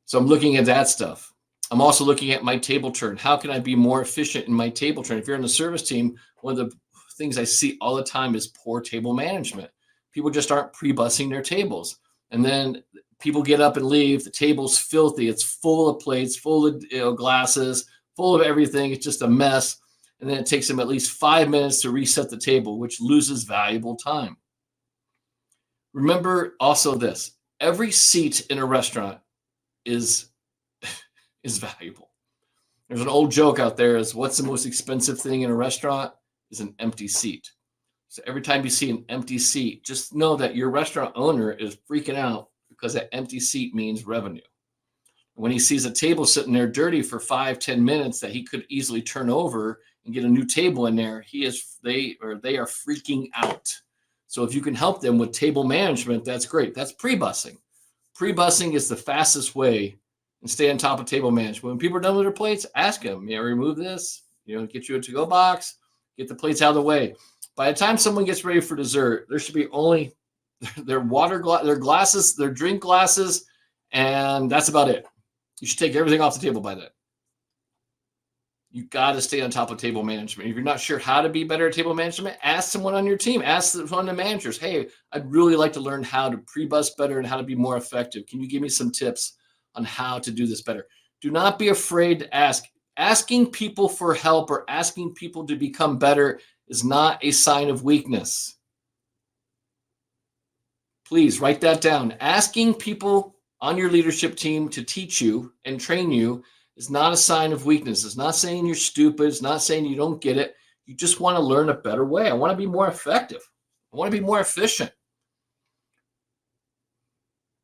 So I'm looking at that stuff. I'm also looking at my table turn. How can I be more efficient in my table turn? If you're on the service team, one of the things I see all the time is poor table management. People just aren't pre-bussing their tables. And then People get up and leave. The table's filthy. It's full of plates, full of glasses, full of everything. It's just a mess. And then it takes them at least 5 minutes to reset the table, which loses valuable time. Remember also this: every seat in a restaurant is valuable. There's an old joke out there: is what's the most expensive thing in a restaurant? Is an empty seat. So every time you see an empty seat, just know that your restaurant owner is freaking out because that empty seat means revenue. When he sees a table sitting there dirty for 5-10 minutes that he could easily turn over and get a new table in there, they are freaking out. So if you can help them with table management, that's great. That's pre-bussing. Pre-bussing is the fastest way and stay on top of table management. When people are done with their plates, ask them, remove this, get you a to-go box, get the plates out of the way. By the time someone gets ready for dessert, there should be only their their glasses, their drink glasses, and that's about it. You should take everything off the table by then. You got to stay on top of table management. If you're not sure how to be better at table management, ask someone on your team. Ask one of the managers, hey, I'd really like to learn how to pre-bus better and how to be more effective. Can you give me some tips on how to do this better? Do not be afraid to ask. Asking people for help or asking people to become better is not a sign of weakness. Please write that down. Asking people on your leadership team to teach you and train you is not a sign of weakness. It's not saying you're stupid. It's not saying you don't get it. You just want to learn a better way. I want to be more effective. I want to be more efficient.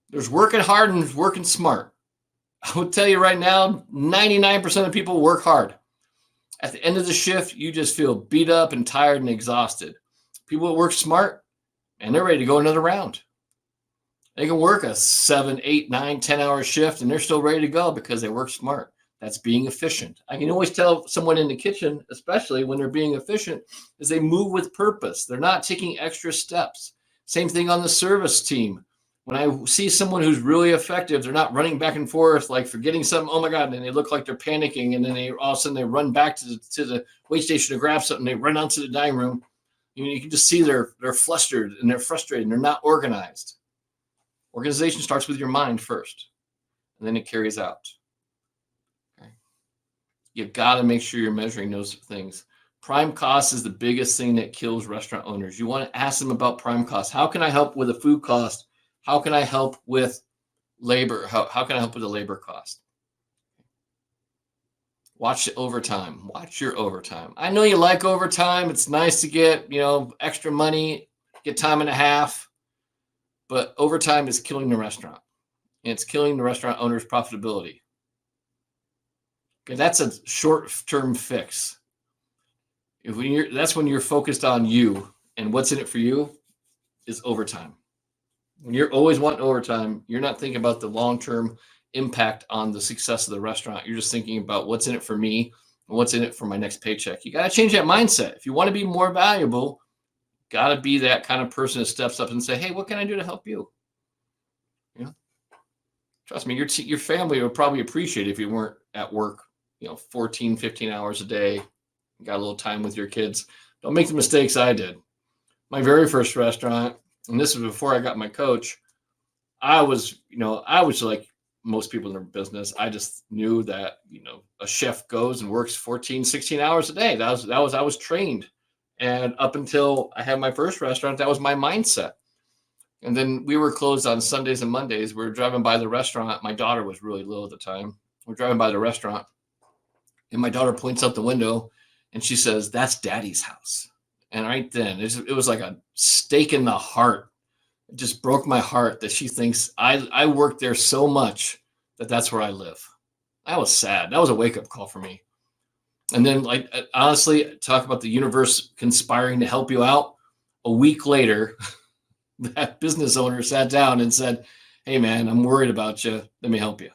There's working hard and there's working smart. I will tell you right now, 99% of people work hard. At the end of the shift, you just feel beat up and tired and exhausted. People that work smart, and they're ready to go another round. They can work a 7, 8, 9, 10-hour shift, and they're still ready to go because they work smart. That's being efficient. I can always tell someone in the kitchen, especially when they're being efficient, is they move with purpose. They're not taking extra steps. Same thing on the service team. When I see someone who's really effective, they're not running back and forth, like forgetting something. Oh my God. And they look like they're panicking. And then all of a sudden they run back to the wait station to grab something. They run onto the dining room. You can just see they're flustered and they're frustrated and they're not organized. Organization starts with your mind first, and then it carries out. Okay. You've got to make sure you're measuring those things. Prime cost is the biggest thing that kills restaurant owners. You want to ask them about prime cost. How can I help with the food cost? How can I help with labor? How can I help with the labor cost? Watch the overtime. Watch your overtime. I know you like overtime. It's nice to get, extra money, get time and a half, but overtime is killing the restaurant. And it's killing the restaurant owner's profitability. Okay, that's a short-term fix. That's when you're focused on you, and what's in it for you is overtime. When you're always wanting overtime, you're not thinking about the long-term impact on the success of the restaurant. You're just thinking about what's in it for me and what's in it for my next paycheck. You got to change that mindset. If you want to be more valuable, got to be that kind of person that steps up and say, hey, what can I do to help you? Trust me, your family would probably appreciate it if you weren't at work, 14, 15 hours a day, got a little time with your kids. Don't make the mistakes I did. My very first restaurant, and this was before I got my coach, I was like most people in their business. I just knew that, a chef goes and works 14, 16 hours a day. I was trained. And up until I had my first restaurant, that was my mindset. And then we were closed on Sundays and Mondays. We were driving by the restaurant. My daughter was really little at the time. We're driving by the restaurant, and my daughter points out the window, and she says, "That's Daddy's house." And right then, it was like a stake in the heart. It just broke my heart that she thinks I worked there so much that that's where I live. That was sad. That was a wake-up call for me. And then, honestly, talk about the universe conspiring to help you out. A week later, that business owner sat down and said, "Hey, man, I'm worried about you. Let me help you."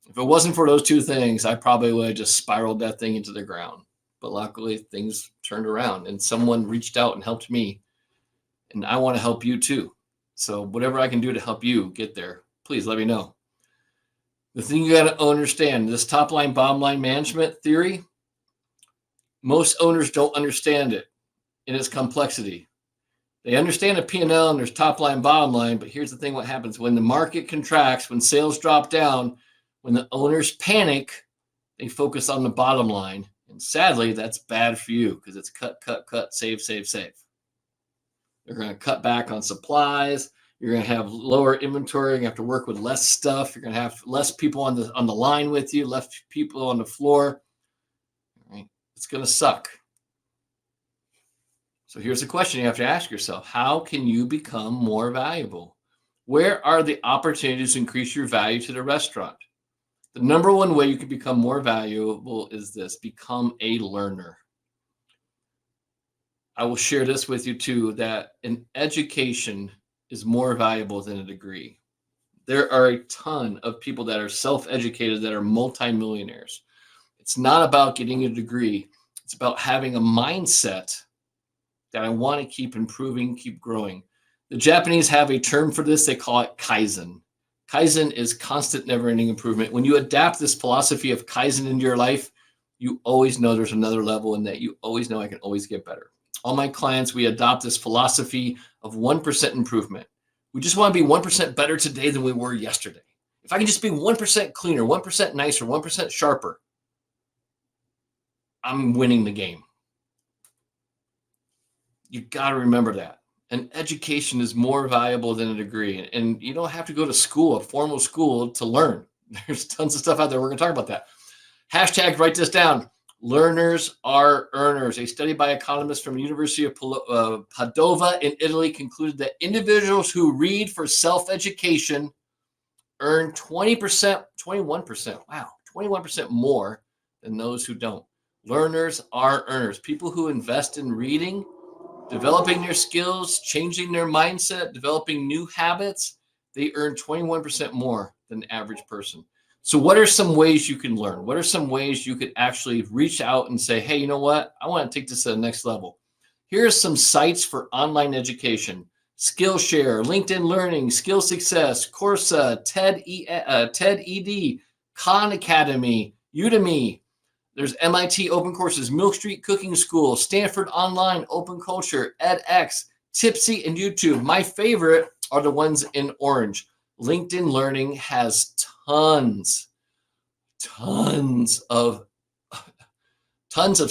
If it wasn't for those two things, I probably would have just spiraled that thing into the ground. But luckily, things turned around, and someone reached out and helped me. And I want to help you too. So whatever I can do to help you get there, please let me know. The thing you got to understand, this top line, bottom line management theory, most owners don't understand it in its complexity. They understand a P&L and there's top line, bottom line, but here's the thing: what happens when the market contracts, when sales drop down, when the owners panic, they focus on the bottom line. And sadly, that's bad for you because it's cut, cut, cut, save, save, save. They're going to cut back on supplies. You're going to have lower inventory. You're going to have to work with less stuff. You're going to have less people on the line with you, less people on the floor. Right? It's going to suck. So here's the question you have to ask yourself: how can you become more valuable? Where are the opportunities to increase your value to the restaurant? The number one way you can become more valuable is this: become a learner. I will share this with you too, that an education is more valuable than a degree. There are a ton of people that are self-educated that are multimillionaires. It's not about getting a degree. It's about having a mindset that I want to keep improving, keep growing. The Japanese have a term for this. They call it Kaizen. Kaizen is constant, never-ending improvement. When you adapt this philosophy of Kaizen into your life, you always know there's another level, and that you always know I can always get better. All my clients, we adopt this philosophy of 1% improvement. We just want to be 1% better today than we were yesterday. If I can just be 1% cleaner, 1% nicer, 1% sharper, I'm winning the game. You got to remember that. And education is more valuable than a degree. And you don't have to go to school, a formal school, to learn. There's tons of stuff out there. We're going to talk about that. Hashtag, write this down. Learners are earners. A study by economists from the University of Padova in Italy concluded that individuals who read for self-education earn 20%, 21%, wow, 21% more than those who don't. Learners are earners. People who invest in reading, developing their skills, changing their mindset, developing new habits, they earn 21% more than the average person. So what are some ways you can learn? What are some ways you could actually reach out and say, hey, you know what? I want to take this to the next level. Here are some sites for online education: Skillshare, LinkedIn Learning, Skill Success, Coursera, TED ED, Khan Academy, Udemy. There's MIT Open Courses, Milk Street Cooking School, Stanford Online, Open Culture, edX, Tipsy, and YouTube. My favorite are the ones in orange. LinkedIn Learning has tons of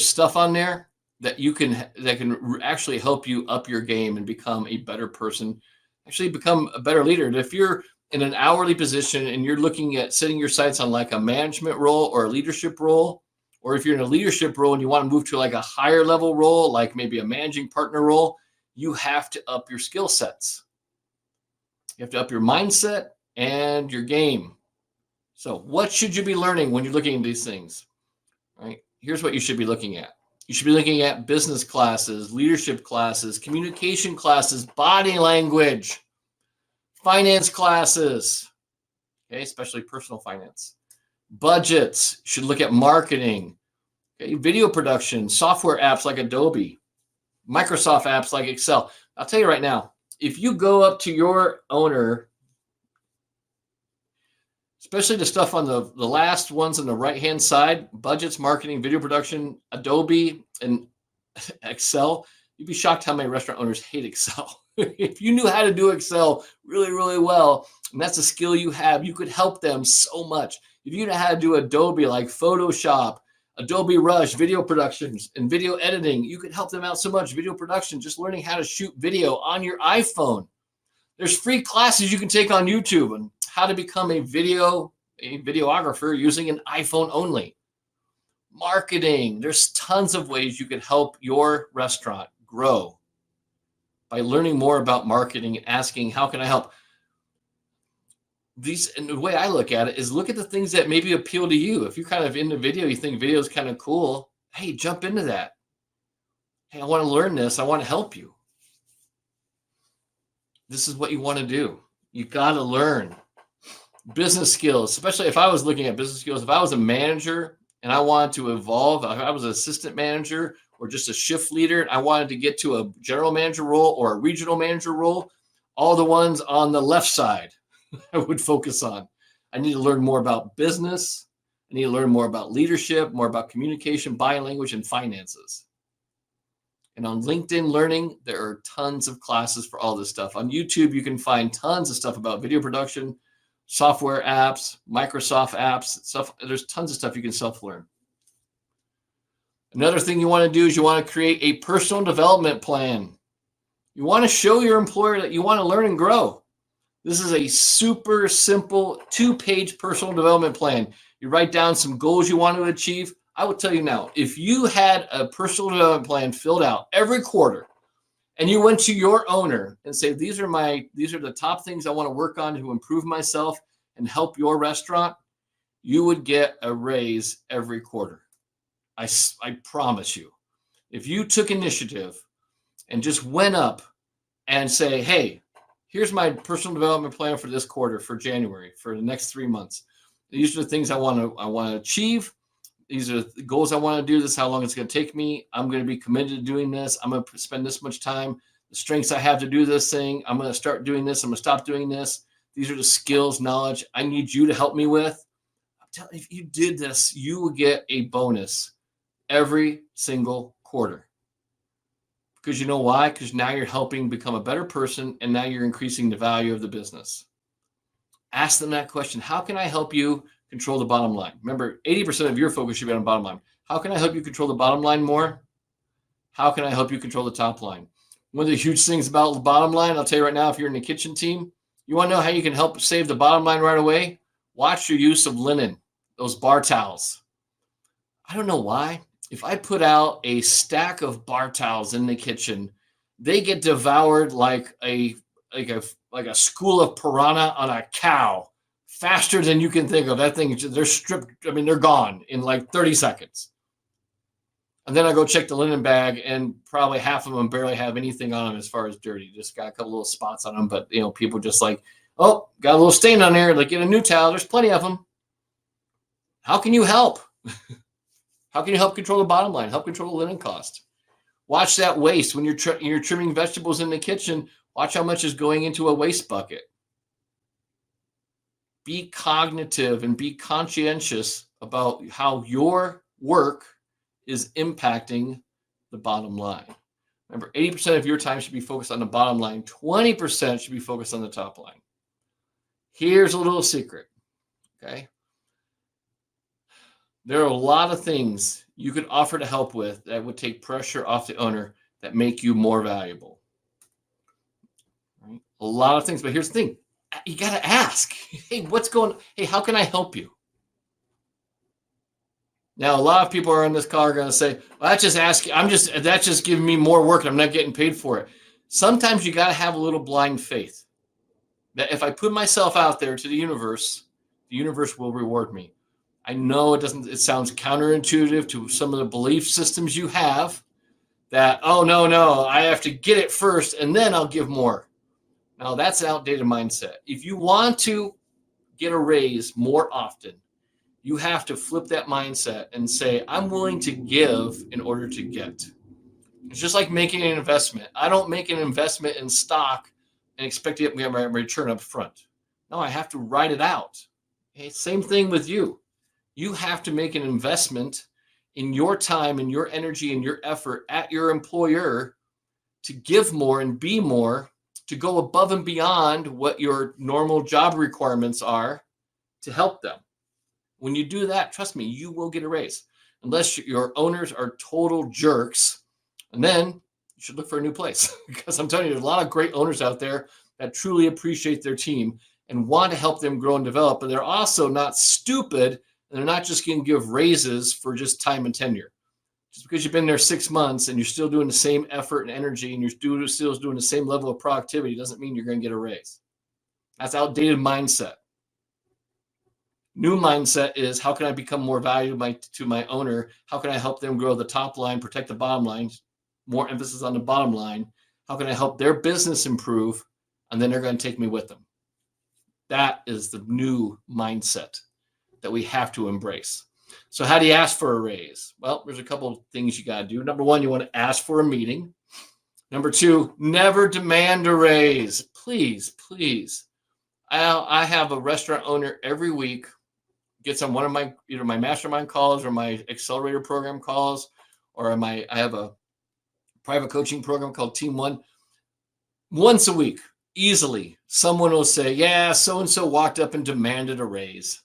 stuff on there that can actually help you up your game and become a better person, actually become a better leader. And if you're in an hourly position and you're looking at setting your sights on like a management role or a leadership role, or if you're in a leadership role and you want to move to like a higher level role, like maybe a managing partner role, you have to up your skill sets. You have to up your mindset and your game. So what should you be learning when you're looking at these things? Right? Here's what you should be looking at. You should be looking at business classes, leadership classes, communication classes, body language, finance classes, okay, especially personal finance. Budgets, you should look at marketing, okay, video production, software apps like Adobe, Microsoft apps like Excel. I'll tell you right now, if you go up to your owner, especially the stuff on the last ones on the right-hand side, budgets, marketing, video production, Adobe, and Excel, you'd be shocked how many restaurant owners hate Excel. If you knew how to do Excel really, really well, and that's a skill you have, you could help them so much. If you know how to do Adobe like Photoshop, Adobe Rush, video productions, and video editing, you could help them out so much. Video production, just learning how to shoot video on your iPhone. There's free classes you can take on YouTube on how to become a videographer using an iPhone only. Marketing, there's tons of ways you could help your restaurant grow by learning more about marketing and asking, how can I help? And the way I look at it is look at the things that maybe appeal to you. If you're kind of into video, you think video is kind of cool, hey, jump into that. Hey, I want to learn this. I want to help you. This is what you want to do. You got to learn business skills, especially if I was looking at business skills. If I was a manager and I wanted to evolve, if I was an assistant manager or just a shift leader, and I wanted to get to a general manager role or a regional manager role, all the ones on the left side I would focus on. I need to learn more about business. I need to learn more about leadership, more about communication, body language, and finances. And on LinkedIn Learning, there are tons of classes for all this stuff. On YouTube, you can find tons of stuff about video production, software apps, Microsoft apps, stuff. There's tons of stuff you can self-learn. Another thing you want to do is you want to create a personal development plan. You want to show your employer that you want to learn and grow. This is a super simple 2-page personal development plan. You write down some goals you want to achieve. I will tell you now, if you had a personal development plan filled out every quarter and you went to your owner and say, these are the top things I want to work on to improve myself and help your restaurant, you would get a raise every quarter. I promise you. If you took initiative and just went up and say, hey, here's my personal development plan for this quarter, for January, for the next 3 months. These are the things I want to achieve. These are the goals I want to do. This is how long it's going to take me. I'm going to be committed to doing this. I'm going to spend this much time. The strengths I have to do this thing. I'm going to start doing this. I'm going to stop doing this. These are the skills, knowledge I need you to help me with. I'm telling you, if you did this, you would get a bonus every single quarter. Because you know why? Because now you're helping become a better person, and now you're increasing the value of the business. Ask them that question. How can I help you control the bottom line? Remember, 80% of your focus should be on the bottom line. How can I help you control the bottom line more? How can I help you control the top line? One of the huge things about the bottom line, I'll tell you right now, if you're in the kitchen team, you want to know how you can help save the bottom line right away? Watch your use of linen, those bar towels. I don't know why. If I put out a stack of bar towels in the kitchen, they get devoured like a school of piranha on a cow, faster than you can think of. That thing, they're stripped. I mean, they're gone in like 30 seconds. And then I go check the linen bag, and probably half of them barely have anything on them as far as dirty. Just got a couple little spots on them. But, people just like, oh, got a little stain on there. Like, get a new towel. There's plenty of them. How can you help? How can you help control the bottom line? Help control the linen cost. Watch that waste. When you're trimming vegetables in the kitchen, watch how much is going into a waste bucket. Be cognitive and be conscientious about how your work is impacting the bottom line. Remember, 80% of your time should be focused on the bottom line. 20% should be focused on the top line. Here's a little secret, okay? There are a lot of things you could offer to help with that would take pressure off the owner that make you more valuable. Right? A lot of things, but here's the thing. You got to ask, hey, what's going on? Hey, how can I help you? Now, a lot of people are on this call are going to say, well, that's just giving me more work and I'm not getting paid for it. Sometimes you got to have a little blind faith that if I put myself out there to the universe will reward me. I know it sounds counterintuitive to some of the belief systems you have that, oh, no, I have to get it first and then I'll give more. Now, that's an outdated mindset. If you want to get a raise more often, you have to flip that mindset and say, I'm willing to give in order to get. It's just like making an investment. I don't make an investment in stock and expect to get my return up front. No, I have to write it out. Okay? Same thing with you. You have to make an investment in your time and your energy and your effort at your employer to give more and be more, to go above and beyond what your normal job requirements are to help them. When you do that, trust me, you will get a raise. Unless your owners are total jerks, and then you should look for a new place. Because I'm telling you, there's a lot of great owners out there that truly appreciate their team and want to help them grow and develop, but they're also not stupid. And they're not just going to give raises for just time and tenure. Just because you've been there 6 months and you're still doing the same effort and energy and you're still doing the same level of productivity doesn't mean you're going to get a raise. That's outdated mindset. New mindset is, how can I become more valuable to my owner? How can I help them grow the top line, protect the bottom line? More emphasis on the bottom line. How can I help their business improve? And then they're going to take me with them. That is the new mindset that we have to embrace. So how do you ask for a raise? Well, there's a couple of things you got to do. Number one, you want to ask for a meeting. Number two, never demand a raise. Please. I have a restaurant owner every week gets on one of my, either my mastermind calls or my accelerator program calls, or I have a private coaching program called Team One. Once a week, easily, someone will say, yeah, so-and-so walked up and demanded a raise.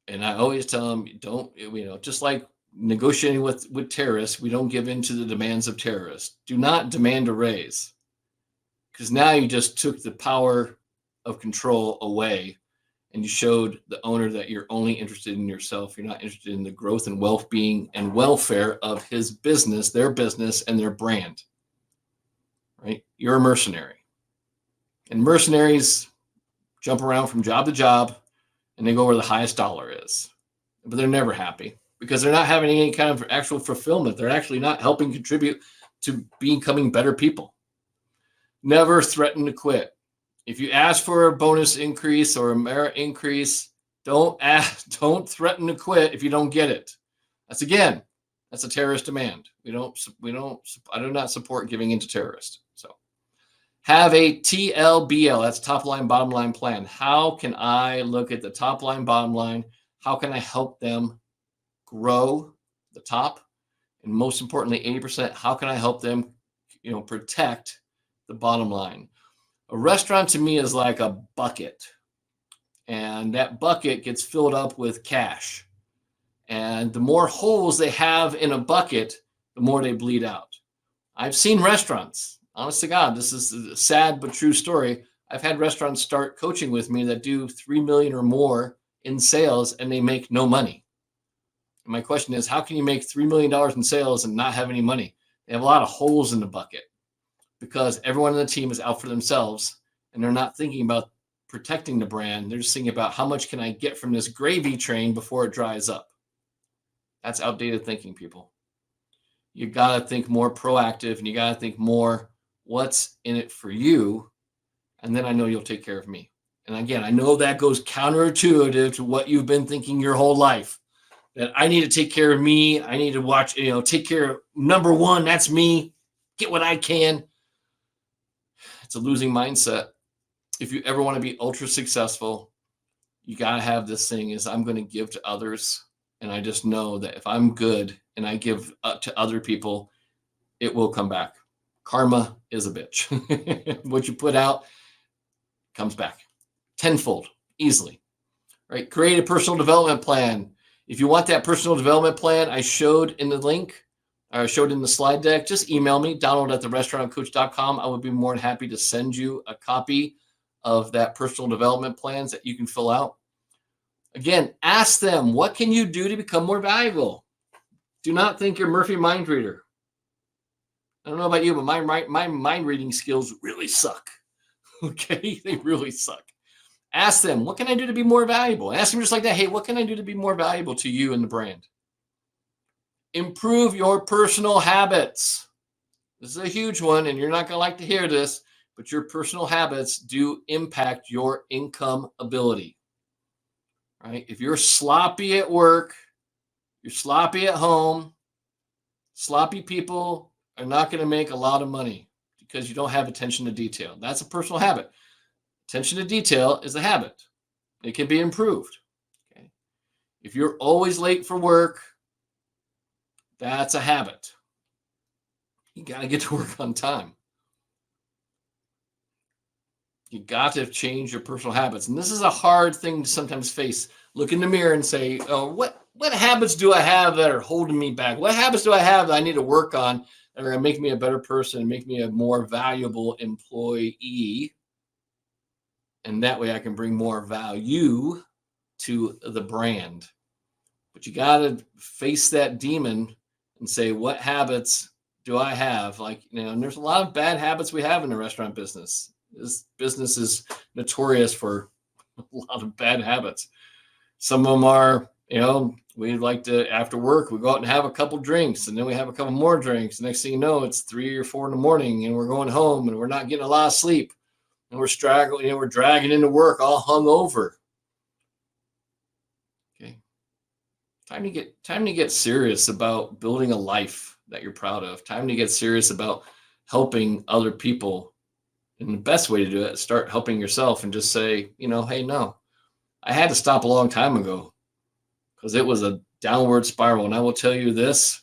And I always tell them, don't, just like negotiating with terrorists, we don't give in to the demands of terrorists. Do not demand a raise, because now you just took the power of control away, and you showed the owner that you're only interested in yourself. You're not interested in the growth and well-being and welfare of his business, their business, and their brand. Right? You're a mercenary. And mercenaries jump around from job to job, and they go where the highest dollar is. But they're never happy because they're not having any kind of actual fulfillment. They're actually not helping contribute to becoming better people. Never threaten to quit. If you ask for a bonus increase or a merit increase, don't threaten to quit if you don't get it. That's a terrorist demand. I do not support giving in to terrorists. So have a TLBL, that's top line, bottom line plan. How can I look at the top line, bottom line? How can I help them grow the top? And most importantly, 80%, how can I help them, protect the bottom line? A restaurant to me is like a bucket, and that bucket gets filled up with cash. And the more holes they have in a bucket, the more they bleed out. I've seen restaurants, honest to God, this is a sad but true story. I've had restaurants start coaching with me that do $3 million or more in sales, and they make no money. And my question is, how can you make $3 million in sales and not have any money? They have a lot of holes in the bucket because everyone on the team is out for themselves, and they're not thinking about protecting the brand. They're just thinking about how much can I get from this gravy train before it dries up. That's outdated thinking, people. You got to think more proactive, and you got to think more what's in it for you. And then I know you'll take care of me. And again, I know that goes counterintuitive to what you've been thinking your whole life, that I need to take care of me. I need to watch, take care of number one. That's me. Get what I can. It's a losing mindset. If you ever want to be ultra successful, you got to have this thing is I'm going to give to others. And I just know that if I'm good and I give to other people, it will come back. Karma is a bitch. What you put out comes back tenfold, easily. Right? Create a personal development plan. If you want that personal development plan I showed in the link, or showed in the slide deck, just email me, donald@therestaurantcoach.com. I would be more than happy to send you a copy of that personal development plans that you can fill out. Again, ask them, what can you do to become more valuable? Do not think you're Murphy mind reader. I don't know about you, but my mind reading skills really suck. Okay, they really suck. Ask them, what can I do to be more valuable? Ask them just like that. Hey, what can I do to be more valuable to you and the brand? Improve your personal habits. This is a huge one, and you're not going to like to hear this, but your personal habits do impact your income ability. Right? If you're sloppy at work, you're sloppy at home, sloppy people are not going to make a lot of money because you don't have attention to detail. That's a personal habit. Attention to detail is a habit. It can be improved. Okay? If you're always late for work, that's a habit. You got to get to work on time. You got to change your personal habits. And this is a hard thing to sometimes face. Look in the mirror and say, oh, what habits do I have that are holding me back? What habits do I have that I need to work on that are going to make me a better person and make me a more valuable employee? And that way I can bring more value to the brand. But you got to face that demon and say, what habits do I have? And there's a lot of bad habits we have in the restaurant business. This business is notorious for a lot of bad habits. Some of them are, we like to, after work, we go out and have a couple drinks, and then we have a couple more drinks. The next thing you know, it's 3 or 4 in the morning, and we're going home, and we're not getting a lot of sleep, and we're struggling, we're dragging into work all hungover. Okay, time to get serious about building a life that you're proud of. Time to get serious about helping other people. And the best way to do it is start helping yourself and just say, hey, no, I had to stop a long time ago because it was a downward spiral. And I will tell you this,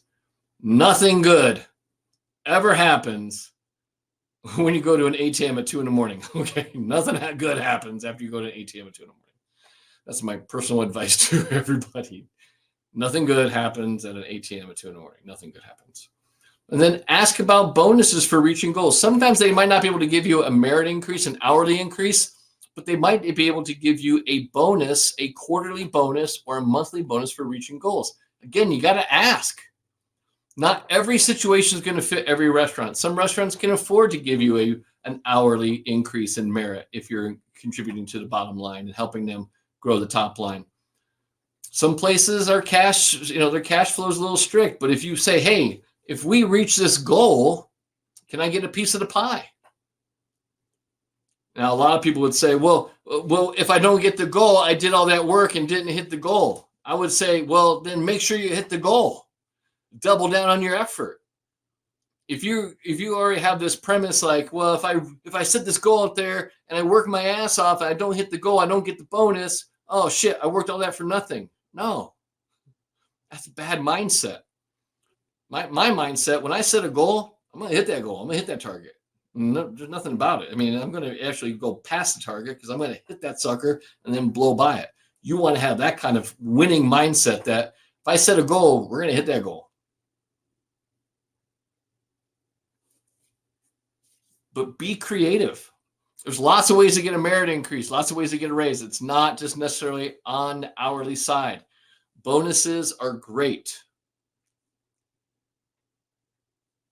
nothing good ever happens when you go to an ATM at 2 in the morning. Okay, nothing good happens after you go to an ATM at 2 in the morning. That's my personal advice to everybody. Nothing good happens at an ATM at 2 in the morning. Nothing good happens. And then ask about bonuses for reaching goals. Sometimes they might not be able to give you a merit increase, an hourly increase, but they might be able to give you a bonus, a quarterly bonus or a monthly bonus for reaching goals. Again, you got to ask. Not every situation is going to fit every restaurant. Some restaurants can afford to give you an hourly increase in merit if you're contributing to the bottom line and helping them grow the top line. Some places are cash, their cash flow is a little strict, but if you say, hey, if we reach this goal, can I get a piece of the pie? Now, a lot of people would say, well, if I don't get the goal, I did all that work and didn't hit the goal. I would say, well, then make sure you hit the goal. Double down on your effort. If you already have this premise like, well, if I set this goal out there and I work my ass off and I don't hit the goal, I don't get the bonus. Oh shit, I worked all that for nothing. No, that's a bad mindset. My mindset, when I set a goal, I'm going to hit that goal. I'm going to hit that target. No, there's nothing about it. I mean, I'm going to actually go past the target because I'm going to hit that sucker and then blow by it. You want to have that kind of winning mindset that if I set a goal, we're going to hit that goal. But be creative. There's lots of ways to get a merit increase, lots of ways to get a raise. It's not just necessarily on the hourly side. Bonuses are great.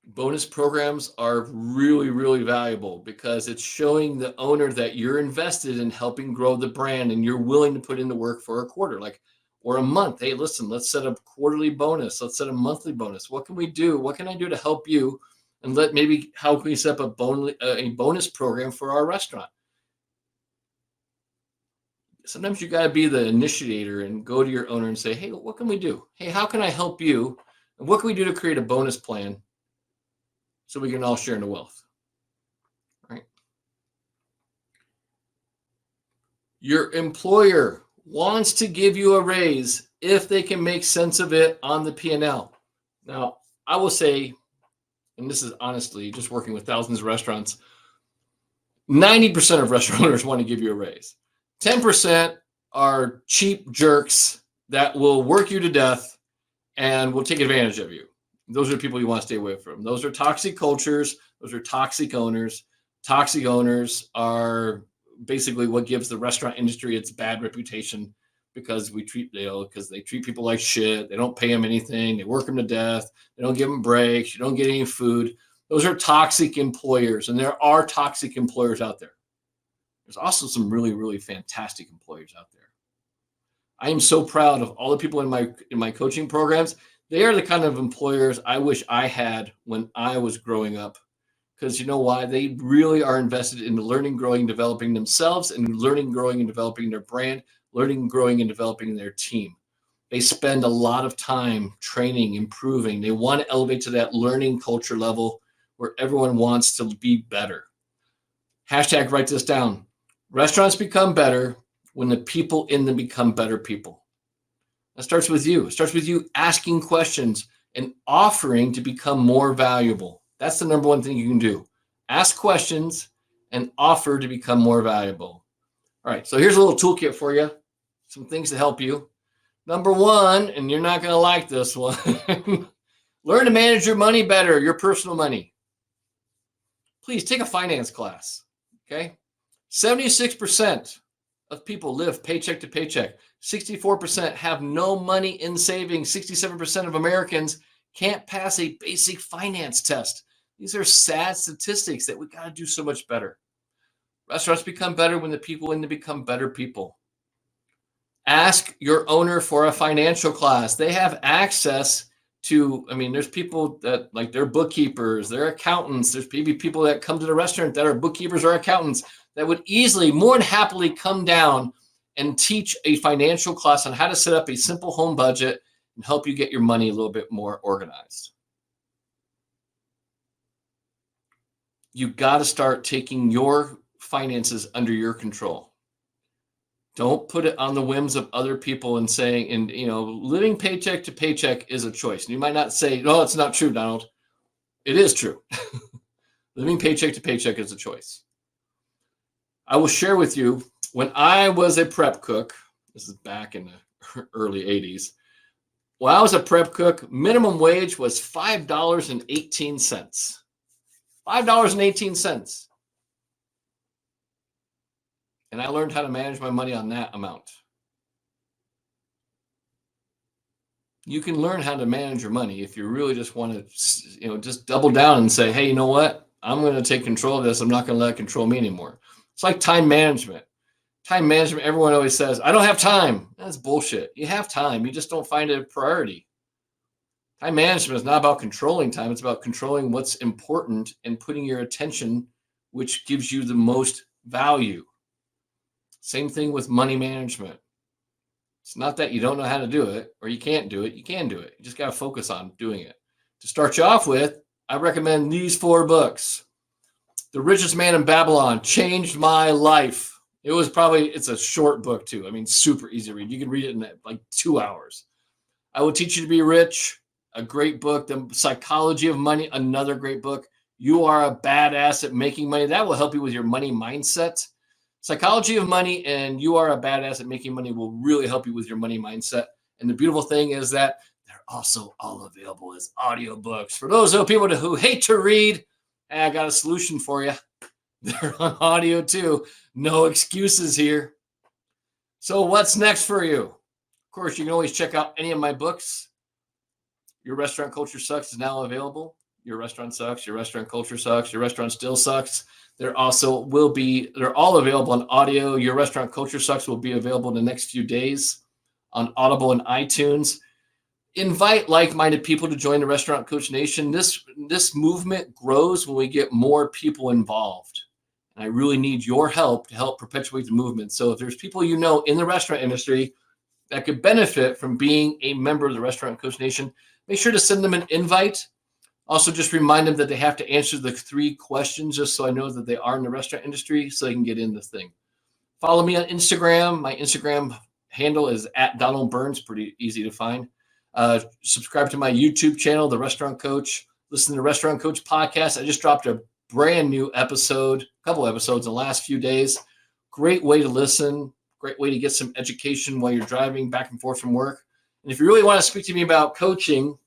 Bonus programs are really, really valuable because it's showing the owner that you're invested in helping grow the brand and you're willing to put in the work for a quarter, or a month. Hey, listen, let's set a quarterly bonus. Let's set a monthly bonus. What can we do? What can I do to help you? And how can we set up a bonus program for our restaurant? Sometimes you got to be the initiator and go to your owner and say, hey, what can we do? Hey, how can I help you? And what can we do to create a bonus plan so we can all share in the wealth? Right? Your employer wants to give you a raise if they can make sense of it on the P&L. Now, I will say, and this is honestly just working with thousands of restaurants, 90% of restaurant owners want to give you a raise. 10% are cheap jerks that will work you to death and will take advantage of you. Those are the people you want to stay away from. Those are toxic cultures. Those are toxic owners. Toxic owners are basically what gives the restaurant industry its bad reputation because they treat people like shit. They don't pay them anything. They work them to death. They don't give them breaks. You don't get any food. Those are toxic employers, and there are toxic employers out there. There's also some really, really fantastic employers out there. I am so proud of all the people in my coaching programs. They are the kind of employers I wish I had when I was growing up. Because you know why? They really are invested in learning, growing, developing themselves, and learning, growing, and developing their brand, learning, growing, and developing their team. They spend a lot of time training, improving. They want to elevate to that learning culture level where everyone wants to be better. Hashtag write this down. Restaurants become better when the people in them become better people. That starts with you. It starts with you asking questions and offering to become more valuable. That's the number one thing you can do. Ask questions and offer to become more valuable. All right, so here's a little toolkit for you. Some things to help you. Number one, and you're not going to like this one, learn to manage your money better, your personal money. Please take a finance class, okay? 76% of people live paycheck to paycheck. 64% have no money in savings. 67% of Americans can't pass a basic finance test. These are sad statistics that we got to do so much better. Restaurants become better when the people in them become better people. Ask your owner for a financial class. They have access to, there's people that they're bookkeepers, they're accountants. There's maybe people that come to the restaurant that are bookkeepers or accountants that would easily, more than happily come down and teach a financial class on how to set up a simple home budget and help you get your money a little bit more organized. You got to start taking your finances under your control. Don't put it on the whims of other people and saying, living paycheck to paycheck is a choice. And you might not say, no, it's not true, Donald. It is true. Living paycheck to paycheck is a choice. I will share with you, when I was a prep cook, this is back in the early 80s. When I was a prep cook, minimum wage was $5.18. $5.18. And I learned how to manage my money on that amount. You can learn how to manage your money if you really just want to, just double down and say, hey, you know what? I'm going to take control of this. I'm not going to let it control me anymore. It's like time management. Time management, everyone always says, I don't have time. That's bullshit. You have time. You just don't find it a priority. Time management is not about controlling time. It's about controlling what's important and putting your attention, which gives you the most value. Same thing with money management. It's not that you don't know how to do it or you can't do it. You can do it. You just got to focus on doing it. To start you off with, I recommend these 4 books. The Richest Man in Babylon changed my life. It's a short book too. I mean, super easy to read. You can read it in like 2 hours. I Will Teach You to Be Rich, a great book. The Psychology of Money, another great book. You Are a Badass at Making Money. That will help you with your money mindset. Psychology of Money and You Are a Badass at Making Money will really help you with your money mindset. And the beautiful thing is that they're also all available as audiobooks. For those people who hate to read, I got a solution for you. They're on audio too. No excuses here. So what's next for you? Of course, you can always check out any of my books. Your Restaurant Culture Sucks is now available. Your Restaurant Sucks, Your Restaurant Culture Sucks, Your Restaurant Still Sucks. They're all available on audio. Your Restaurant Culture Sucks will be available in the next few days on Audible and iTunes. Invite like-minded people to join the Restaurant Coach Nation. This movement grows when we get more people involved. And I really need your help to help perpetuate the movement. So if there's people you know in the restaurant industry that could benefit from being a member of the Restaurant Coach Nation, make sure to send them an invite. Also, just remind them that they have to answer the 3 questions just so I know that they are in the restaurant industry so they can get in the thing. Follow me on Instagram. My Instagram handle is @DonaldBurns, pretty easy to find. Subscribe to my YouTube channel, The Restaurant Coach. Listen to the Restaurant Coach podcast. I just dropped a brand new episode, a couple episodes in the last few days. Great way to listen. Great way to get some education while you're driving back and forth from work. And if you really want to speak to me about coaching,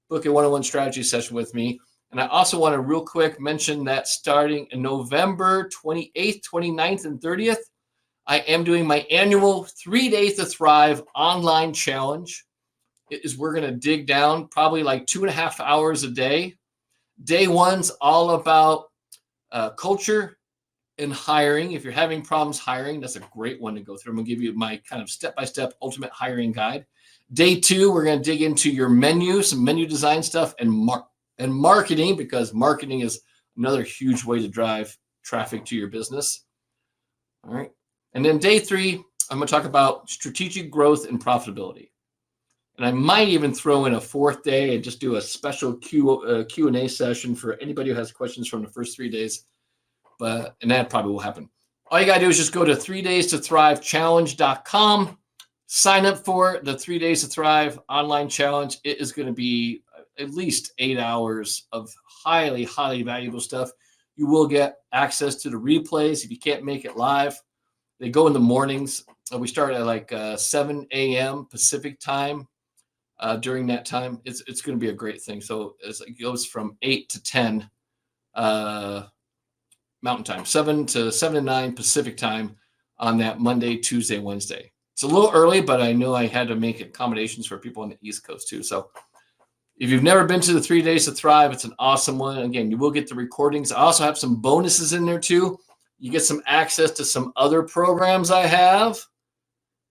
book a one-on-one strategy session with me. And I also want to real quick mention that starting in November 28th, 29th, and 30th, I am doing my annual 3 Days to Thrive online challenge. We're going to dig down probably like 2.5 hours a day. Day 1's all about culture and hiring. If you're having problems hiring, that's a great one to go through. I'm going to give you my kind of step-by-step ultimate hiring guide. Day 2, we're going to dig into your menu, some menu design stuff, and marketing, because marketing is another huge way to drive traffic to your business. All right. And then day 3, I'm going to talk about strategic growth and profitability. And I might even throw in a 4th day and just do a special Q&A session for anybody who has questions from the first 3 days. And that probably will happen. All you got to do is just go to 3days-to-thrive-challenge.com. Sign up for the 3 Days to Thrive online challenge. It is going to be at least 8 hours of highly, highly valuable stuff. You will get access to the replays if you can't make it live. They go in the mornings. We start at like 7 a.m. Pacific time. During that time, it's going to be a great thing. So it goes from 8 to 10 Mountain Time, 7 to 9 Pacific time on that Monday, Tuesday, Wednesday. It's a little early, but I know I had to make accommodations for people on the East Coast too. So if you've never been to the 3 Days to Thrive, it's an awesome one. Again, you will get the recordings. I also have some bonuses in there too. You get some access to some other programs I have,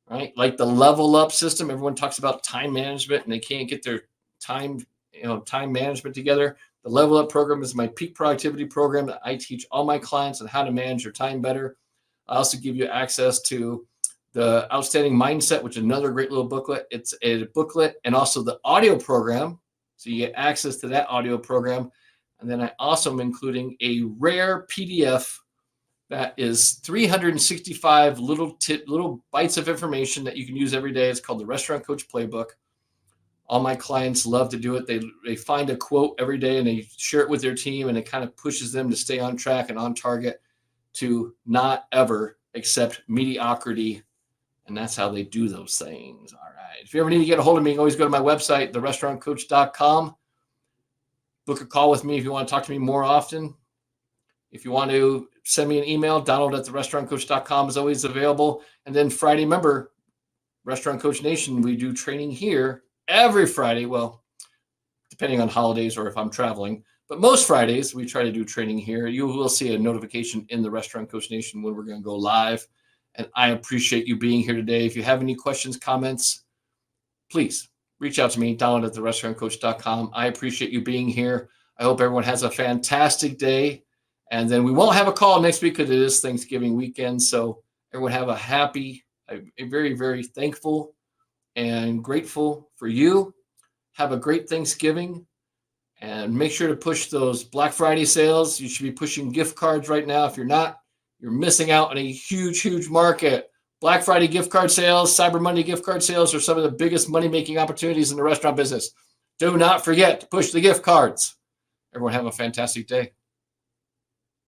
right? Like the Level Up system. Everyone talks about time management and they can't get their time management together. The Level Up program is my peak productivity program that I teach all my clients on how to manage their time better. I also give you access to the Outstanding Mindset, which is another great little booklet. It's a booklet and also the audio program. So you get access to that audio program. And then I also am including a rare PDF that is 365 little bites of information that you can use every day. It's called the Restaurant Coach Playbook. All my clients love to do it. They find a quote every day and they share it with their team, and it kind of pushes them to stay on track and on target to not ever accept mediocrity. And that's how they do those things. All right. If you ever need to get a hold of me, always go to my website, therestaurantcoach.com. Book a call with me if you want to talk to me more often. If you want to send me an email, Donald@therestaurantcoach.com is always available. And then Friday, remember, Restaurant Coach Nation, we do training here every Friday. Well, depending on holidays or if I'm traveling, but most Fridays we try to do training here. You will see a notification in the Restaurant Coach Nation when we're going to go live. And I appreciate you being here today. If you have any questions, comments, please reach out to me, Donald@therestaurantcoach.com. I appreciate you being here. I hope everyone has a fantastic day. And then we won't have a call next week because it is Thanksgiving weekend. So everyone have a very, very thankful and grateful for you. Have a great Thanksgiving. And make sure to push those Black Friday sales. You should be pushing gift cards right now. If you're not, you're missing out on a huge, huge market. Black Friday gift card sales, Cyber Monday gift card sales are some of the biggest money-making opportunities in the restaurant business. Do not forget to push the gift cards. Everyone have a fantastic day.